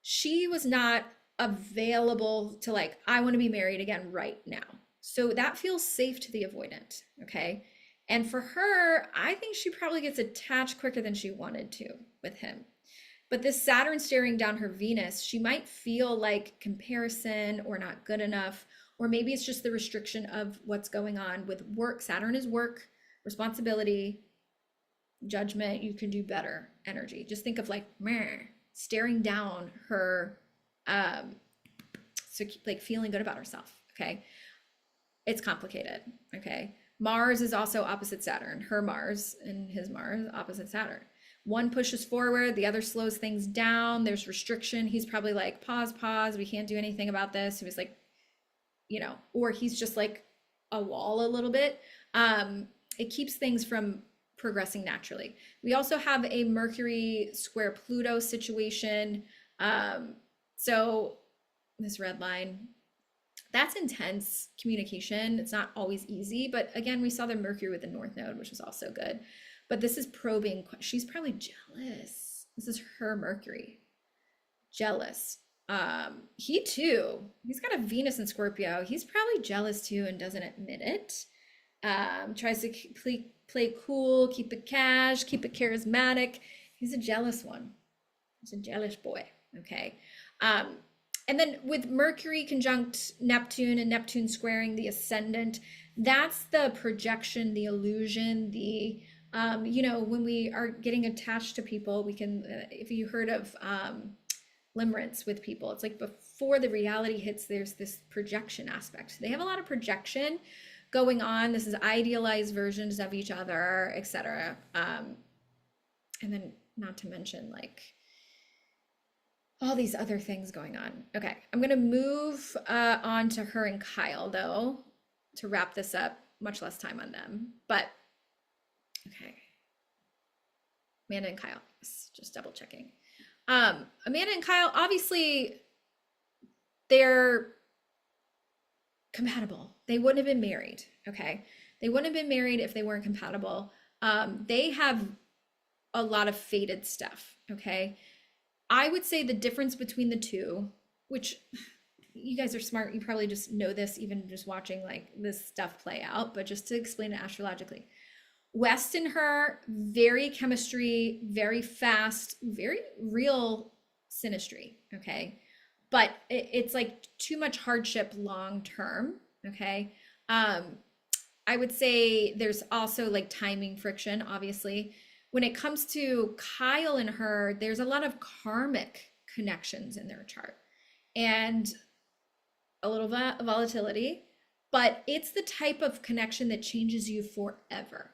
She was not available to like, I want to be married again right now. So that feels safe to the avoidant. Okay. And for her, I think she probably gets attached quicker than she wanted to with him. But this Saturn staring down her Venus, she might feel like comparison or not good enough. Or maybe it's just the restriction of what's going on with work. Saturn is work, responsibility, judgment. You can do better energy. Just think of like staring down her, so like feeling good about herself. Okay. It's complicated. Okay. Mars is also opposite Saturn. Her Mars and his Mars opposite Saturn. One pushes forward, the other slows things down. There's restriction. He's probably like, pause. We can't do anything about this. He was like, or he's just like a wall a little bit. It keeps things from progressing naturally. We also have a Mercury square Pluto situation. So this red line, that's intense communication. It's not always easy, but again, we saw the Mercury with the North Node, which was also good. But this is probing. She's probably jealous. This is her Mercury. Jealous. He too, he's got a Venus in Scorpio. He's probably jealous too and doesn't admit it. Tries to play cool, keep it cash, keep it charismatic. He's a jealous one. He's a jealous boy. Okay. And then with Mercury conjunct Neptune and Neptune squaring the ascendant, that's the projection, the illusion, the when we are getting attached to people, we can, if you heard of limerence with people, it's like before the reality hits, there's this projection aspect. They have a lot of projection going on. This is idealized versions of each other, etc. And then not to mention like all these other things going on. Okay, I'm gonna move on to her and Kyle though, to wrap this up. Much less time on them, but okay. Amanda and Kyle, just double checking. Amanda and Kyle, obviously they're compatible. They wouldn't have been married, okay? They wouldn't have been married if they weren't compatible. They have a lot of faded stuff, okay? I would say the difference between the two, which you guys are smart, you probably just know this even just watching like this stuff play out, but just to explain it astrologically. West and her, very chemistry, very fast, very real synastry, okay? But it's like too much hardship long term, okay? I would say there's also like timing friction, obviously. When it comes to Kyle and her, there's a lot of karmic connections in their chart and a little volatility, but it's the type of connection that changes you forever.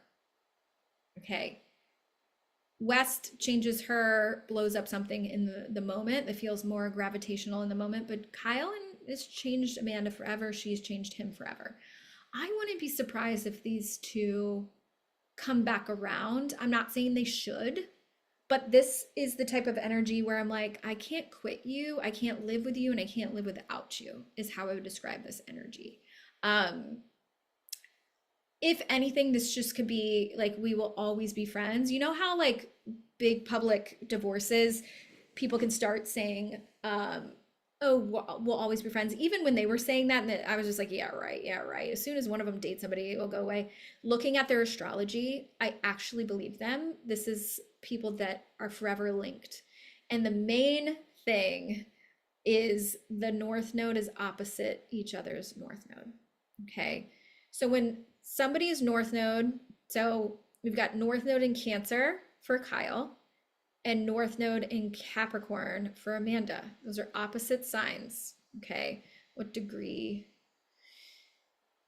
Okay. West changes her, blows up something in the moment that feels more gravitational in the moment, but Kyle has changed Amanda forever. She's changed him forever. I wouldn't be surprised if these two come back around. I'm not saying they should, but this is the type of energy where I'm like, I can't quit you, I can't live with you, and I can't live without you, is how I would describe this energy. If anything, this just could be like, we will always be friends. You know how like big public divorces, people can start saying, oh, we'll always be friends. Even when they were saying that, and I was just like, yeah, right. Yeah, right. As soon as one of them dates somebody, it will go away. Looking at their astrology, I actually believe them. This is people that are forever linked. And the main thing is the North Node is opposite each other's North Node. Okay. So when somebody's North Node, so we've got North Node in Cancer for Kyle and North Node in Capricorn for Amanda. Those are opposite signs, okay? What degree?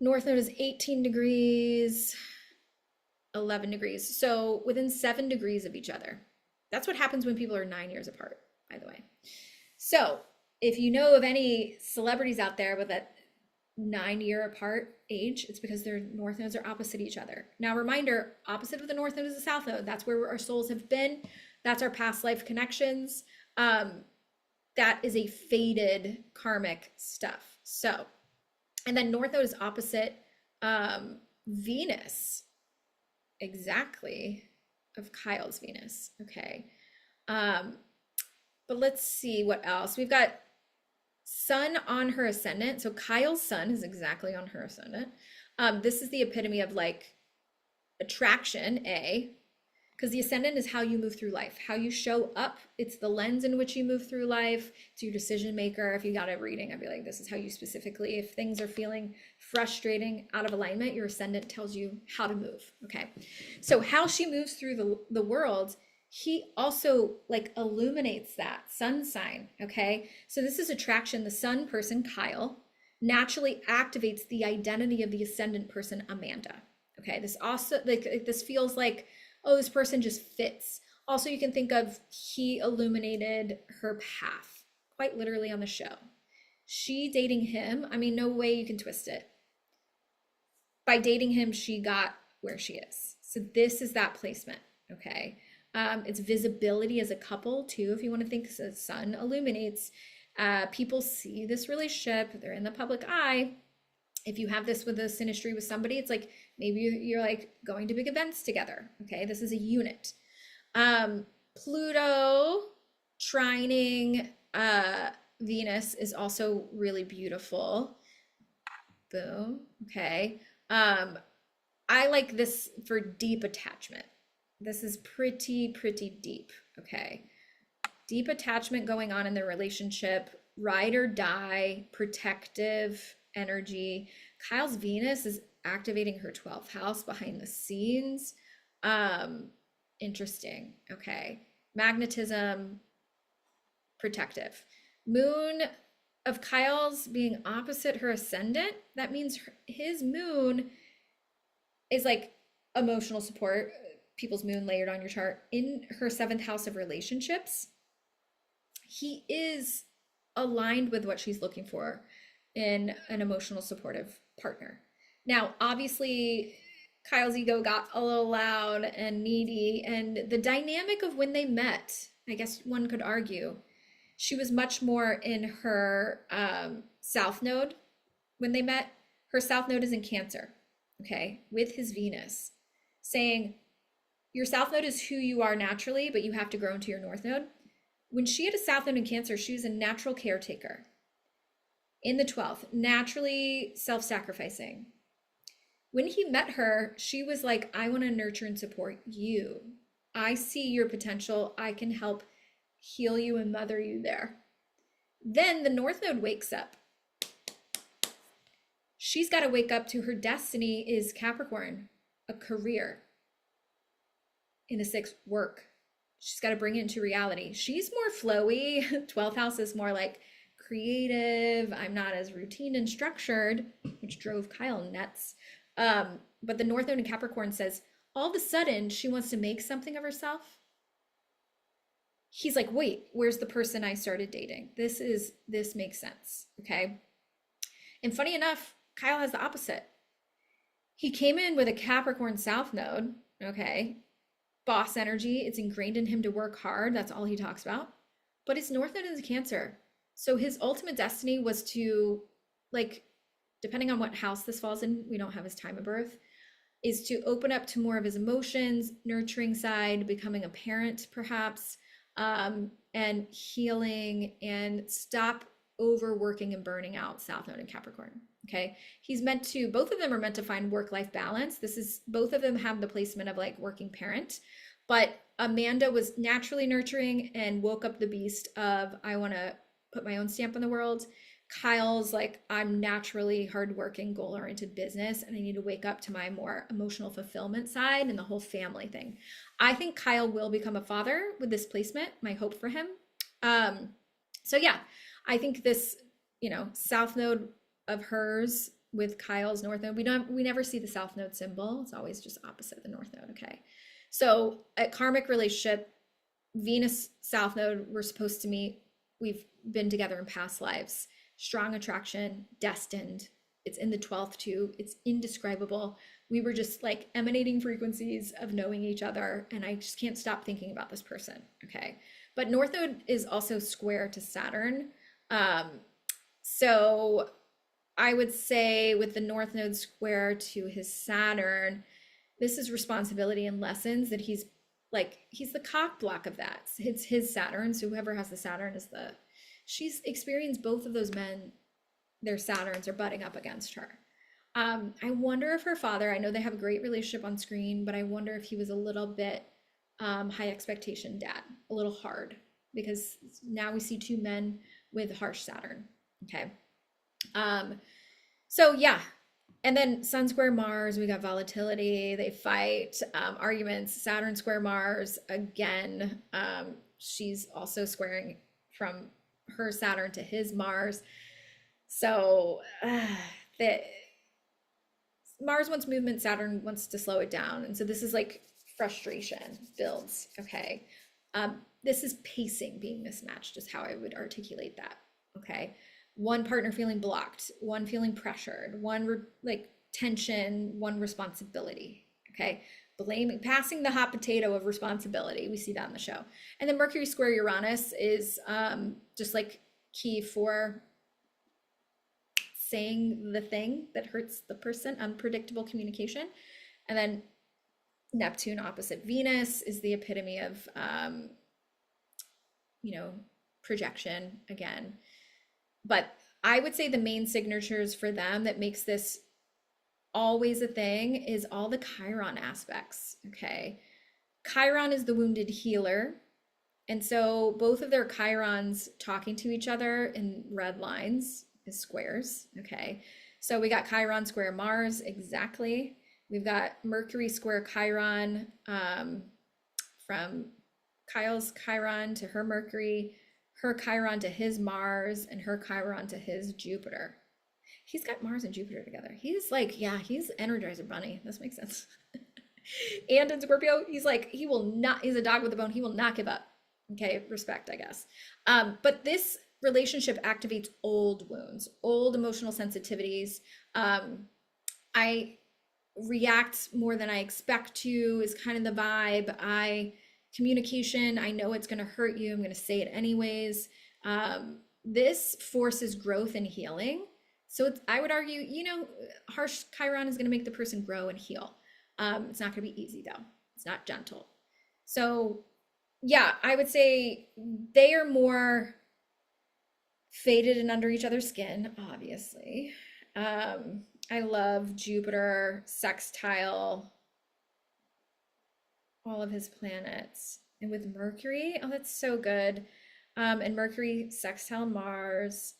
North Node is 18 degrees, 11 degrees. So within 7 degrees of each other. That's what happens when people are 9 years apart, by the way. So if you know of any celebrities out there with that 9-year apart age, it's because their North Nodes are opposite each other. Now, reminder, opposite of the North Node is the South Node. That's where our souls have been. That's our past life connections. That is a faded karmic stuff. So, and then North Node is opposite Venus, exactly, of Kyle's Venus. Okay. But let's see what else. We've got Sun on her ascendant. So Kyle's sun is exactly on her ascendant. This is the epitome of like attraction, because the ascendant is how you move through life, how you show up. It's the lens in which you move through life. It's your decision maker. If you got a reading, I'd be like, this is how you specifically, if things are feeling frustrating, out of alignment, your ascendant tells you how to move. Okay. So how she moves through the world, he also like illuminates that sun sign. Okay. So this is attraction. The sun person, Kyle, naturally activates the identity of the ascendant person, Amanda. Okay. This also like this feels like, oh, this person just fits. Also, you can think of he illuminated her path quite literally on the show. She dating him, I mean, no way you can twist it. By dating him, she got where she is. So this is that placement, okay? It's visibility as a couple too, if you want to think the sun illuminates. People see this relationship, they're in the public eye. If you have this with a synastry with somebody, it's like maybe you're like going to big events together, okay? This is a unit. Pluto trining Venus is also really beautiful. Boom, okay. I like this for deep attachment. This is pretty deep, okay? Deep attachment going on in the relationship, ride or die, protective energy. Kyle's Venus is activating her 12th house behind the scenes. Interesting, okay. Magnetism, protective. Moon of Kyle's being opposite her ascendant, that means his moon is like emotional support, people's moon layered on your chart in her 7th house of relationships. He is aligned with what she's looking for in an emotional supportive partner. Now, obviously, Kyle's ego got a little loud and needy, and the dynamic of when they met, I guess one could argue, she was much more in her south node when they met. Her south node is in Cancer, okay, with his Venus, saying your south node is who you are naturally, but you have to grow into your north node. When she had a south node in Cancer, she was a natural caretaker. In the 12th, naturally self-sacrificing. When he met her, she was like, I want to nurture and support you. I see your potential. I can help heal you and mother you there. Then the north node wakes up. She's got to wake up to her destiny is Capricorn, a career. In the 6th, work. She's got to bring it into reality. She's more flowy. 12th house is more like creative. I'm not as routine and structured, which drove Kyle nuts. But the north node in Capricorn says all of a sudden she wants to make something of herself. He's like, wait, where's the person I started dating? This makes sense, okay? And funny enough, Kyle has the opposite. He came in with a Capricorn south node, okay? Boss energy, it's ingrained in him to work hard. That's all he talks about. But his north node is Cancer. So his ultimate destiny was to, like, depending on what house this falls in, we don't have his time of birth, is to open up to more of his emotions, nurturing side, becoming a parent perhaps, and healing, and stop overworking and burning out south node in Capricorn. Okay, he's meant to, both of them are meant to find work-life balance. This is, both of them have the placement of like working parent, but Amanda was naturally nurturing and woke up the beast of, I want to put my own stamp on the world. Kyle's like, I'm naturally hardworking, goal-oriented business, and I need to wake up to my more emotional fulfillment side and the whole family thing. I think Kyle will become a father with this placement, my hope for him. So yeah, I think this, south node of hers with Kyle's north node, we never see the south node symbol. It's always just opposite the north node, okay? So a karmic relationship, Venus south node, we're supposed to meet. We've been together in past lives. Strong attraction, destined. It's in the 12th too. It's indescribable. We were just like emanating frequencies of knowing each other, and I just can't stop thinking about this person, okay? But north node is also square to Saturn. So I would say with the north node square to his Saturn, this is responsibility and lessons that he's the cock block of that. It's his Saturn. So whoever has the Saturn is she's experienced both of those men, their Saturns are butting up against her. I wonder if her father, I know they have a great relationship on screen, but I wonder if he was a little bit high expectation dad, a little hard, because now we see two men with harsh Saturn, okay? So yeah, and then Sun square Mars, we got volatility, they fight, arguments, Saturn square Mars, again, she's also squaring from her Saturn to his Mars. So Mars wants movement, Saturn wants to slow it down. And so this is like frustration builds, okay? This is pacing being mismatched is how I would articulate that, okay? One partner feeling blocked, one feeling pressured, one tension, one responsibility, okay? blaming, passing the hot potato of responsibility. We see that in the show. And then Mercury square Uranus is just like key for saying the thing that hurts the person, unpredictable communication. And then Neptune opposite Venus is the epitome of, projection again. But I would say the main signatures for them that makes this always a thing is all the Chiron aspects. Okay. Chiron is the wounded healer. And so both of their Chirons talking to each other in red lines is squares. Okay. So we got Chiron square Mars. Exactly. We've got Mercury square Chiron, from Kyle's Chiron to her Mercury, her Chiron to his Mars, and her Chiron to his Jupiter. He's got Mars and Jupiter together. He's like, yeah, he's Energizer Bunny. This makes sense. And in Scorpio, he's like, he's a dog with a bone. He will not give up. Okay, respect, I guess. But this relationship activates old wounds, old emotional sensitivities. I react more than I expect to is kind of the vibe. Communication, I know it's going to hurt you. I'm going to say it anyways. This forces growth and healing. So I would argue, harsh Chiron is going to make the person grow and heal. It's not going to be easy though. It's not gentle. So yeah, I would say they are more faded and under each other's skin, obviously. I love Jupiter, sextile, all of his planets. And with Mercury, oh, that's so good. And Mercury, sextile Mars,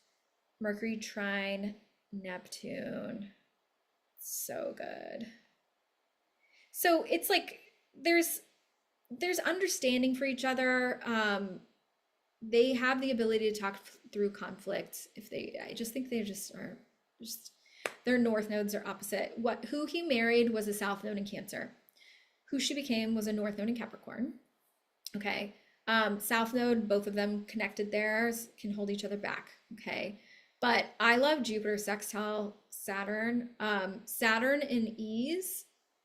Mercury trine Neptune. So good. So it's like there's understanding for each other. They have the ability to talk through conflict. I just think they just are just, their north nodes are opposite. Who he married was a south node in Cancer. Who she became was a north node in Capricorn. Okay. South node, both of them connected there, can hold each other back. Okay. But I love Jupiter sextile Saturn. Saturn in ease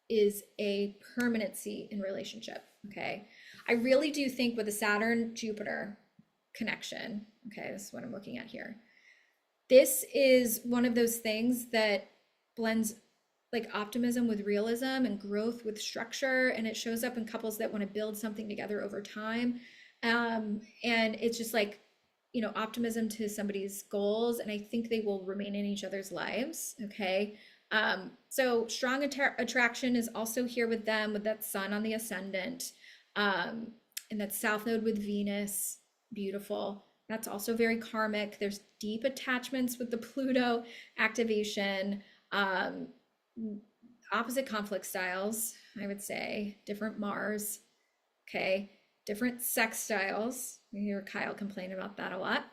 is a permanency in relationship. Okay. I really do think with the Saturn Jupiter connection, okay, this is what I'm looking at here. This is one of those things that blends like optimism with realism and growth with structure. And it shows up in couples that want to build something together over time. And it's just like, optimism to somebody's goals. And I think they will remain in each other's lives. Okay. So strong attraction is also here with them, with that sun on the ascendant, and that south node with Venus. Beautiful. That's also very karmic. There's deep attachments with the Pluto activation. Opposite conflict styles, I would say. Different Mars. Okay. Different sex styles. You hear Kyle complain about that a lot.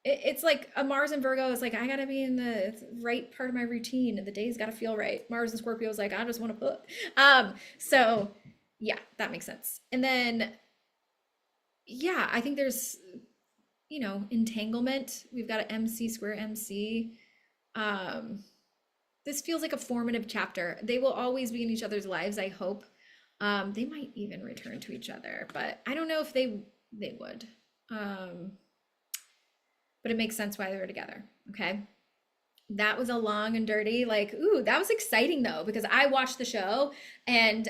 It's like a Mars and Virgo is like, I gotta be in the right part of my routine and the day's gotta feel right. Mars and Scorpio is like, I just want to book. So yeah, that makes sense. And then, yeah, I think there's, entanglement. We've got an MC square MC. This feels like a formative chapter. They will always be in each other's lives, I hope. They might even return to each other, but I don't know if they would. But it makes sense why they were together. Okay. That was a long and dirty, that was exciting though, because I watched the show and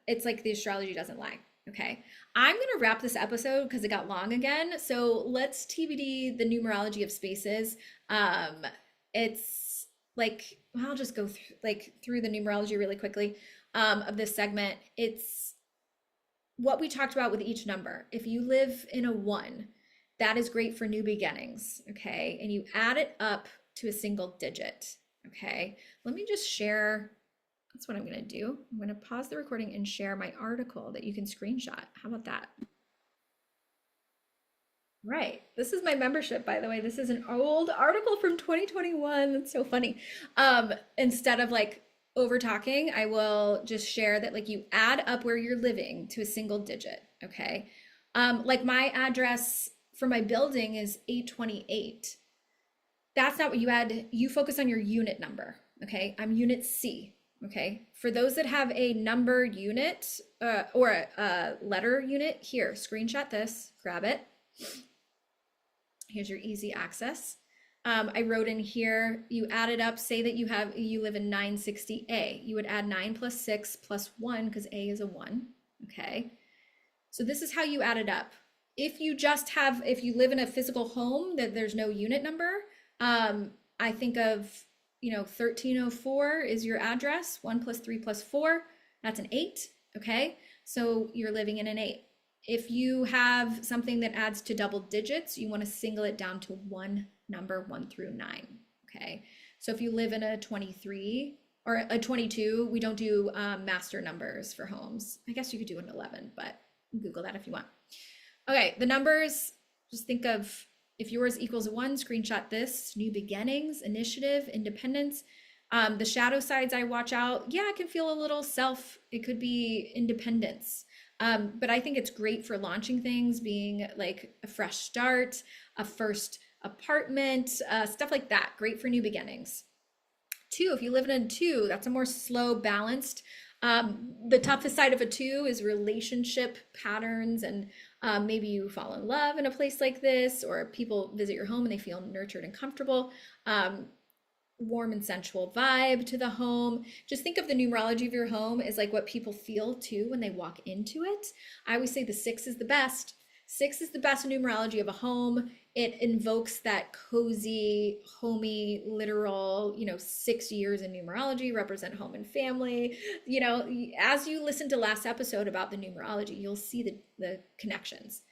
it's like the astrology doesn't lie. Okay. I'm going to wrap this episode because it got long again. So let's TBD the numerology of spaces. It's like, I'll just go through the numerology really quickly of this segment. It's what we talked about with each number. If you live in a 1, that is great for new beginnings. Okay. And you add it up to a single digit. Okay. Let me just share. That's what I'm going to do. I'm going to pause the recording and share my article that you can screenshot. How about that? Right. This is my membership, by the way. This is an old article from 2021. That's so funny. Instead of over talking, I will just share that you add up where you're living to a single digit. Okay. My address for my building is 828. That's not what you add. You focus on your unit number. Okay, I'm unit C. Okay, for those that have a number unit or a letter unit, here, screenshot this, grab it. Here's your easy access. I wrote in here, you add it up, say that you live in 960A. You would add 9 plus 6 plus 1 because A is a 1. Okay. So this is how you add it up. If you live in a physical home that there's no unit number, I think of, 1304 is your address. 1 plus 3 plus 4, that's an 8. Okay. So you're living in an 8. If you have something that adds to double digits, you want to single it down to one number, 1 through 9. Okay. So if you live in a 23 or a 22, we don't do master numbers for homes. I guess you could do an 11, but Google that if you want. Okay. The numbers, just think of if yours equals 1, screenshot this: new beginnings, initiative, independence. The shadow sides I watch out. Yeah, it can feel a little it could be independence. But I think it's great for launching things, being like a fresh start, a first apartment, stuff like that. Great for new beginnings. 2, if you live in a 2, that's a more slow, balanced. The toughest side of a 2 is relationship patterns, and maybe you fall in love in a place like this, or people visit your home and they feel nurtured and comfortable. Warm and sensual vibe to the home. Just think of the numerology of your home as like what people feel too when they walk into it. I always say the 6 is the best. 6 is the best numerology of a home. It invokes that cozy, homey, literal, 6 years in numerology represent home and family. As you listen to last episode about the numerology, you'll see the connections.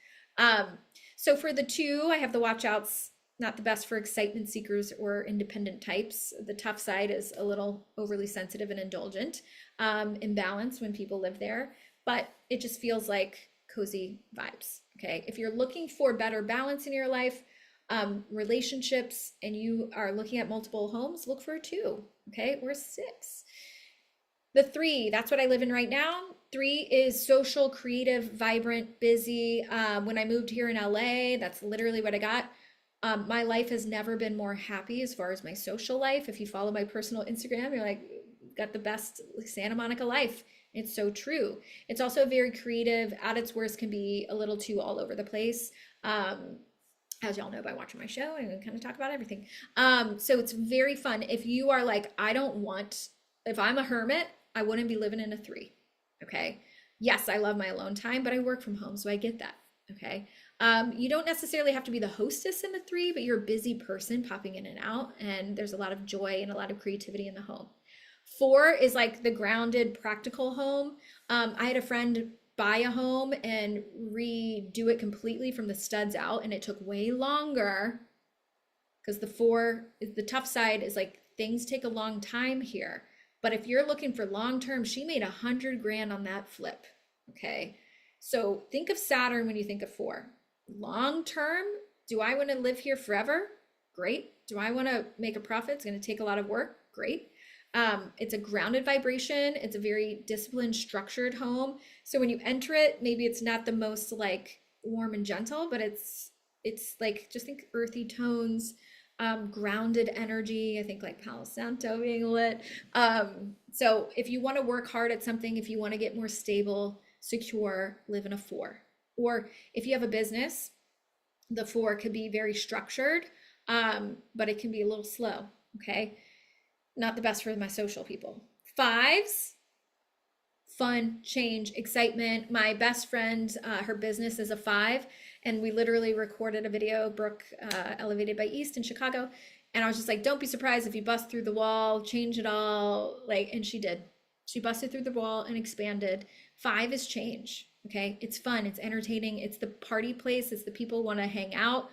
So for the 2, I have the watch outs. Not the best for excitement seekers or independent types. The tough side is a little overly sensitive and indulgent, imbalanced when people live there, but it just feels like cozy vibes. Okay. If you're looking for better balance in your life, relationships, and you are looking at multiple homes, look for a 2. Okay. Or a 6. The 3, that's what I live in right now. 3 is social, creative, vibrant, busy. When I moved here in LA, that's literally what I got. My life has never been more happy as far as my social life. If you follow my personal Instagram, you're like, got the best Santa Monica life. It's so true. It's also very creative. At its worst, can be a little too all over the place. As y'all know by watching my show, and kind of talk about everything. So it's very fun. If you are like, if I'm a hermit, I wouldn't be living in a 3. Okay. Yes, I love my alone time, but I work from home, so I get that. Okay. You don't necessarily have to be the hostess in the 3, but you're a busy person popping in and out, and there's a lot of joy and a lot of creativity in the home. 4 is like the grounded, practical home. I had a friend buy a home and redo it completely from the studs out, and it took way longer because the 4 is the tough side, is like things take a long time here. But if you're looking for long term, she made $100,000 on that flip. Okay. So think of Saturn when you think of 4. Long term, do I want to live here forever? Great. Do I want to make a profit? It's going to take a lot of work. Great. It's a grounded vibration. It's a very disciplined, structured home. So when you enter it, maybe it's not the most like warm and gentle, but it's like, just think earthy tones, grounded energy. I think like Palo Santo being lit. So if you want to work hard at something, if you want to get more stable, secure, live in a 4. Or if you have a business, the 4 could be very structured, but it can be a little slow. Okay. Not the best for my social people. 5s, fun, change, excitement. My best friend, her business is a 5, and we literally recorded a video, Brooke, Elevated by East in Chicago. And I was just like, don't be surprised if you bust through the wall, change it all. And she did. She busted through the wall and expanded. 5 is change. Okay. It's fun. It's entertaining. It's the party place. It's the people want to hang out.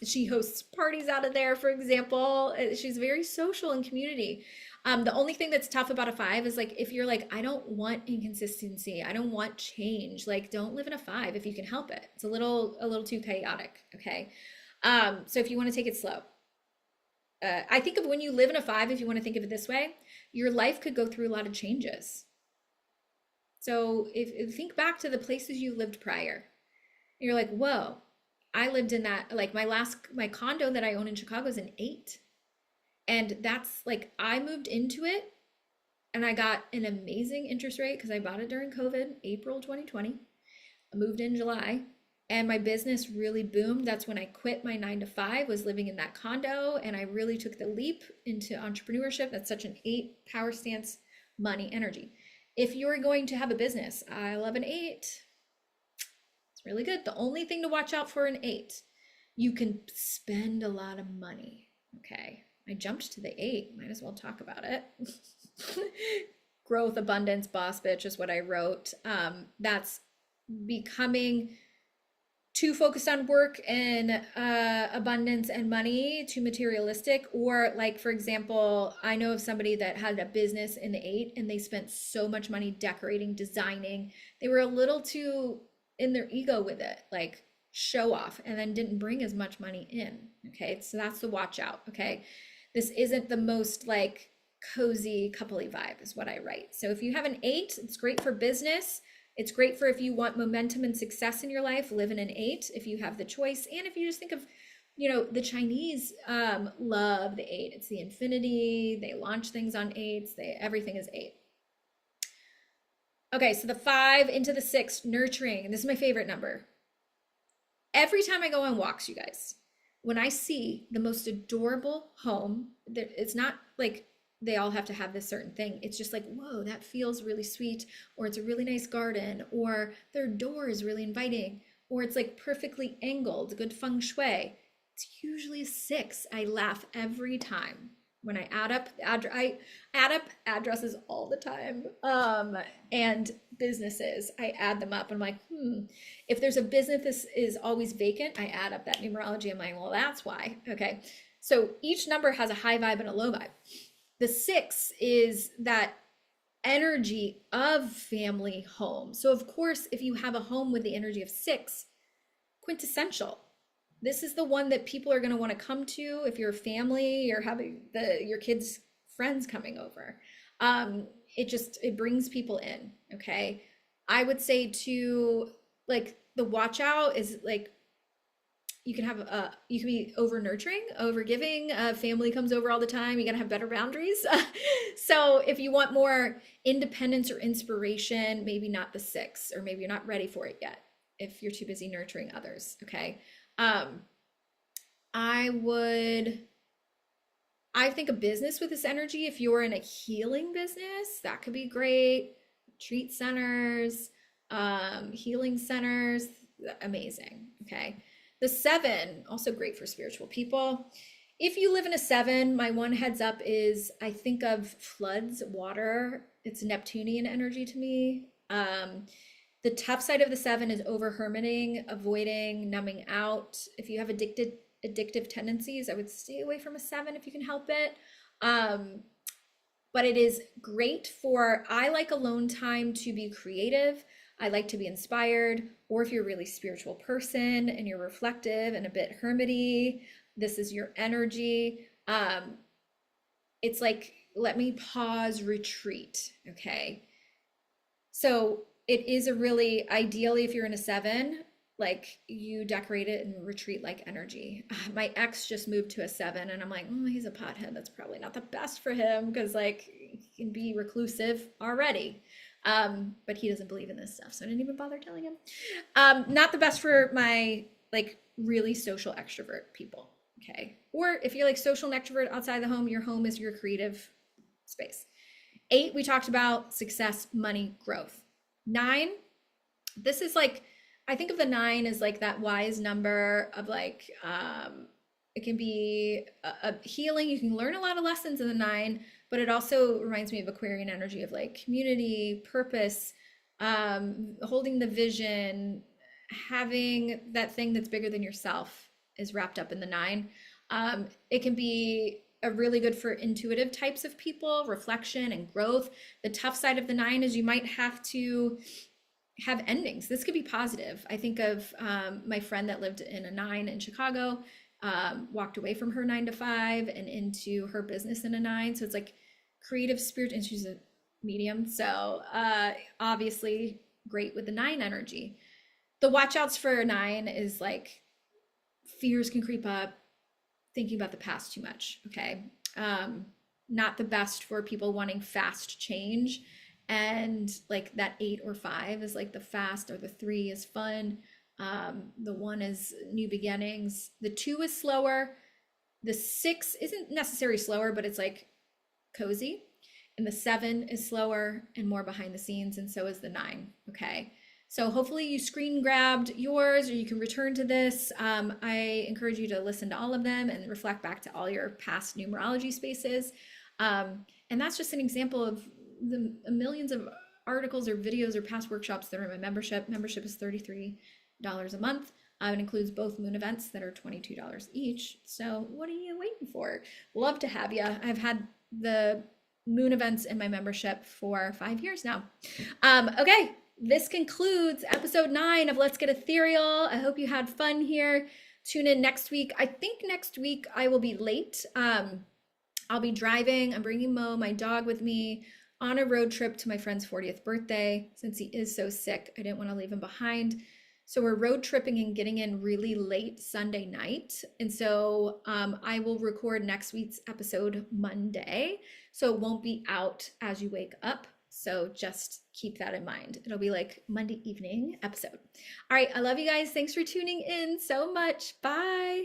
She hosts parties out of there, for example. She's very social and community. The only thing that's tough about a 5 is like, if you're like, I don't want inconsistency, I don't want change, like don't live in a 5 if you can help it. It's a little too chaotic. Okay. So if you want to take it slow, I think of when you live in a 5, if you want to think of it this way, your life could go through a lot of changes. So if think back to the places you lived prior, you're like, whoa, I lived in that, like my condo that I own in Chicago is an 8. And that's like, I moved into it and I got an amazing interest rate because I bought it during COVID, April 2020. I moved in July and my business really boomed. That's when I quit my 9 to 5, was living in that condo, and I really took the leap into entrepreneurship. That's such an 8 power stance, money, energy. If you're going to have a business, I love an 8. It's really good. The only thing to watch out for an 8, you can spend a lot of money. Okay. I jumped to the 8. Might as well talk about it. Growth, abundance, boss bitch is what I wrote. That's becoming too focused on work and abundance and money, too materialistic. Or like, for example, I know of somebody that had a business in the 8 and they spent so much money decorating, designing. They were a little too in their ego with it, like show off, and then didn't bring as much money in. Okay, so that's the watch out. Okay, this isn't the most like cozy coupley vibe is what I write. So if you have an 8, it's great for business. It's great for if you want momentum and success in your life, live in an 8 if you have the choice. And if you just think of, the Chinese love the 8. It's the infinity. They launch things on 8s. Everything is 8. Okay, so the 5 into the 6, nurturing. And this is my favorite number. Every time I go on walks, you guys, when I see the most adorable home, it's not like they all have to have this certain thing. It's just like, whoa, that feels really sweet, or it's a really nice garden, or their door is really inviting, or it's like perfectly angled, good feng shui. It's usually a 6. I laugh every time when I add up addresses all the time, and businesses. I add them up. I'm like, if there's a business that is always vacant, I add up that numerology. I'm like, well, that's why. Okay, so each number has a high vibe and a low vibe. The 6 is that energy of family home. So of course, if you have a home with the energy of 6, quintessential. This is the one that people are going to want to come to if you're a family, you're having your kids' friends coming over. It brings people in. Okay. I would say to like the watch out is like, you can be over nurturing, over giving. Family comes over all the time. You got to have better boundaries. So if you want more independence or inspiration, maybe not the 6, or maybe you're not ready for it yet if you're too busy nurturing others. Okay. I think a business with this energy, if you're in a healing business, that could be great. Retreat centers, healing centers, amazing. Okay. The 7, also great for spiritual people. If you live in a 7, my one heads up is I think of floods, water. It's Neptunian energy to me. The tough side of the 7 is over hermiting, avoiding, numbing out. If you have addictive tendencies, I would stay away from a 7 if you can help it. But it is great for, I like alone time to be creative. I like to be inspired, or if you're a really spiritual person and you're reflective and a bit hermity, this is your energy. It's like, let me pause, retreat. Okay. So it is a really, ideally, if you're in a 7, like you decorate it and retreat like energy. My ex just moved to a 7 and I'm like, he's a pothead. That's probably not the best for him because like he can be reclusive already. But he doesn't believe in this stuff, so I didn't even bother telling him. Not the best for my like really social extrovert people. Okay. Or if you're like social and extrovert outside the home, your home is your creative space. 8, we talked about success, money, growth. 9, this is like, I think of the 9 as like that wise number of like, it can be a healing. You can learn a lot of lessons in the 9, but it also reminds me of Aquarian energy of like community, purpose, holding the vision, having that thing that's bigger than yourself is wrapped up in the 9. It can be a really good for intuitive types of people, reflection and growth. The tough side of the 9 is you might have to have endings. This could be positive. I think of my friend that lived in a 9 in Chicago, walked away from her 9 to 5 and into her business in a 9. So it's like creative spirit, and she's a medium. So obviously great with the 9 energy. The watch outs for a 9 is like fears can creep up, thinking about the past too much. Okay. um, not the best for people wanting fast change. And like that 8 or 5 is like the fast, or the 3 is fun. The 1 is new beginnings. The 2 is slower. The 6 isn't necessarily slower, but it's like cozy. And the 7 is slower and more behind the scenes, and so is the 9. Okay. So hopefully you screen grabbed yours, or you can return to this. I encourage you to listen to all of them and reflect back to all your past numerology spaces. And that's just an example of the millions of articles or videos or past workshops that are in my membership. Membership is $33 a month. It includes both moon events that are $22 each. So what are you waiting for? Love to have you. I've had the moon events in my membership for 5 years now. Okay, this concludes episode 9 of Let's Get Ethereal. I hope you had fun here. Tune in next week. I think next week I will be late. I'll be driving. I'm bringing Mo, my dog, with me on a road trip to my friend's 40th birthday. Since he is so sick, I didn't want to leave him behind. So we're road tripping and getting in really late Sunday night. And so I will record next week's episode Monday. So it won't be out as you wake up. So just keep that in mind. It'll be like Monday evening episode. All right. I love you guys. Thanks for tuning in so much. Bye.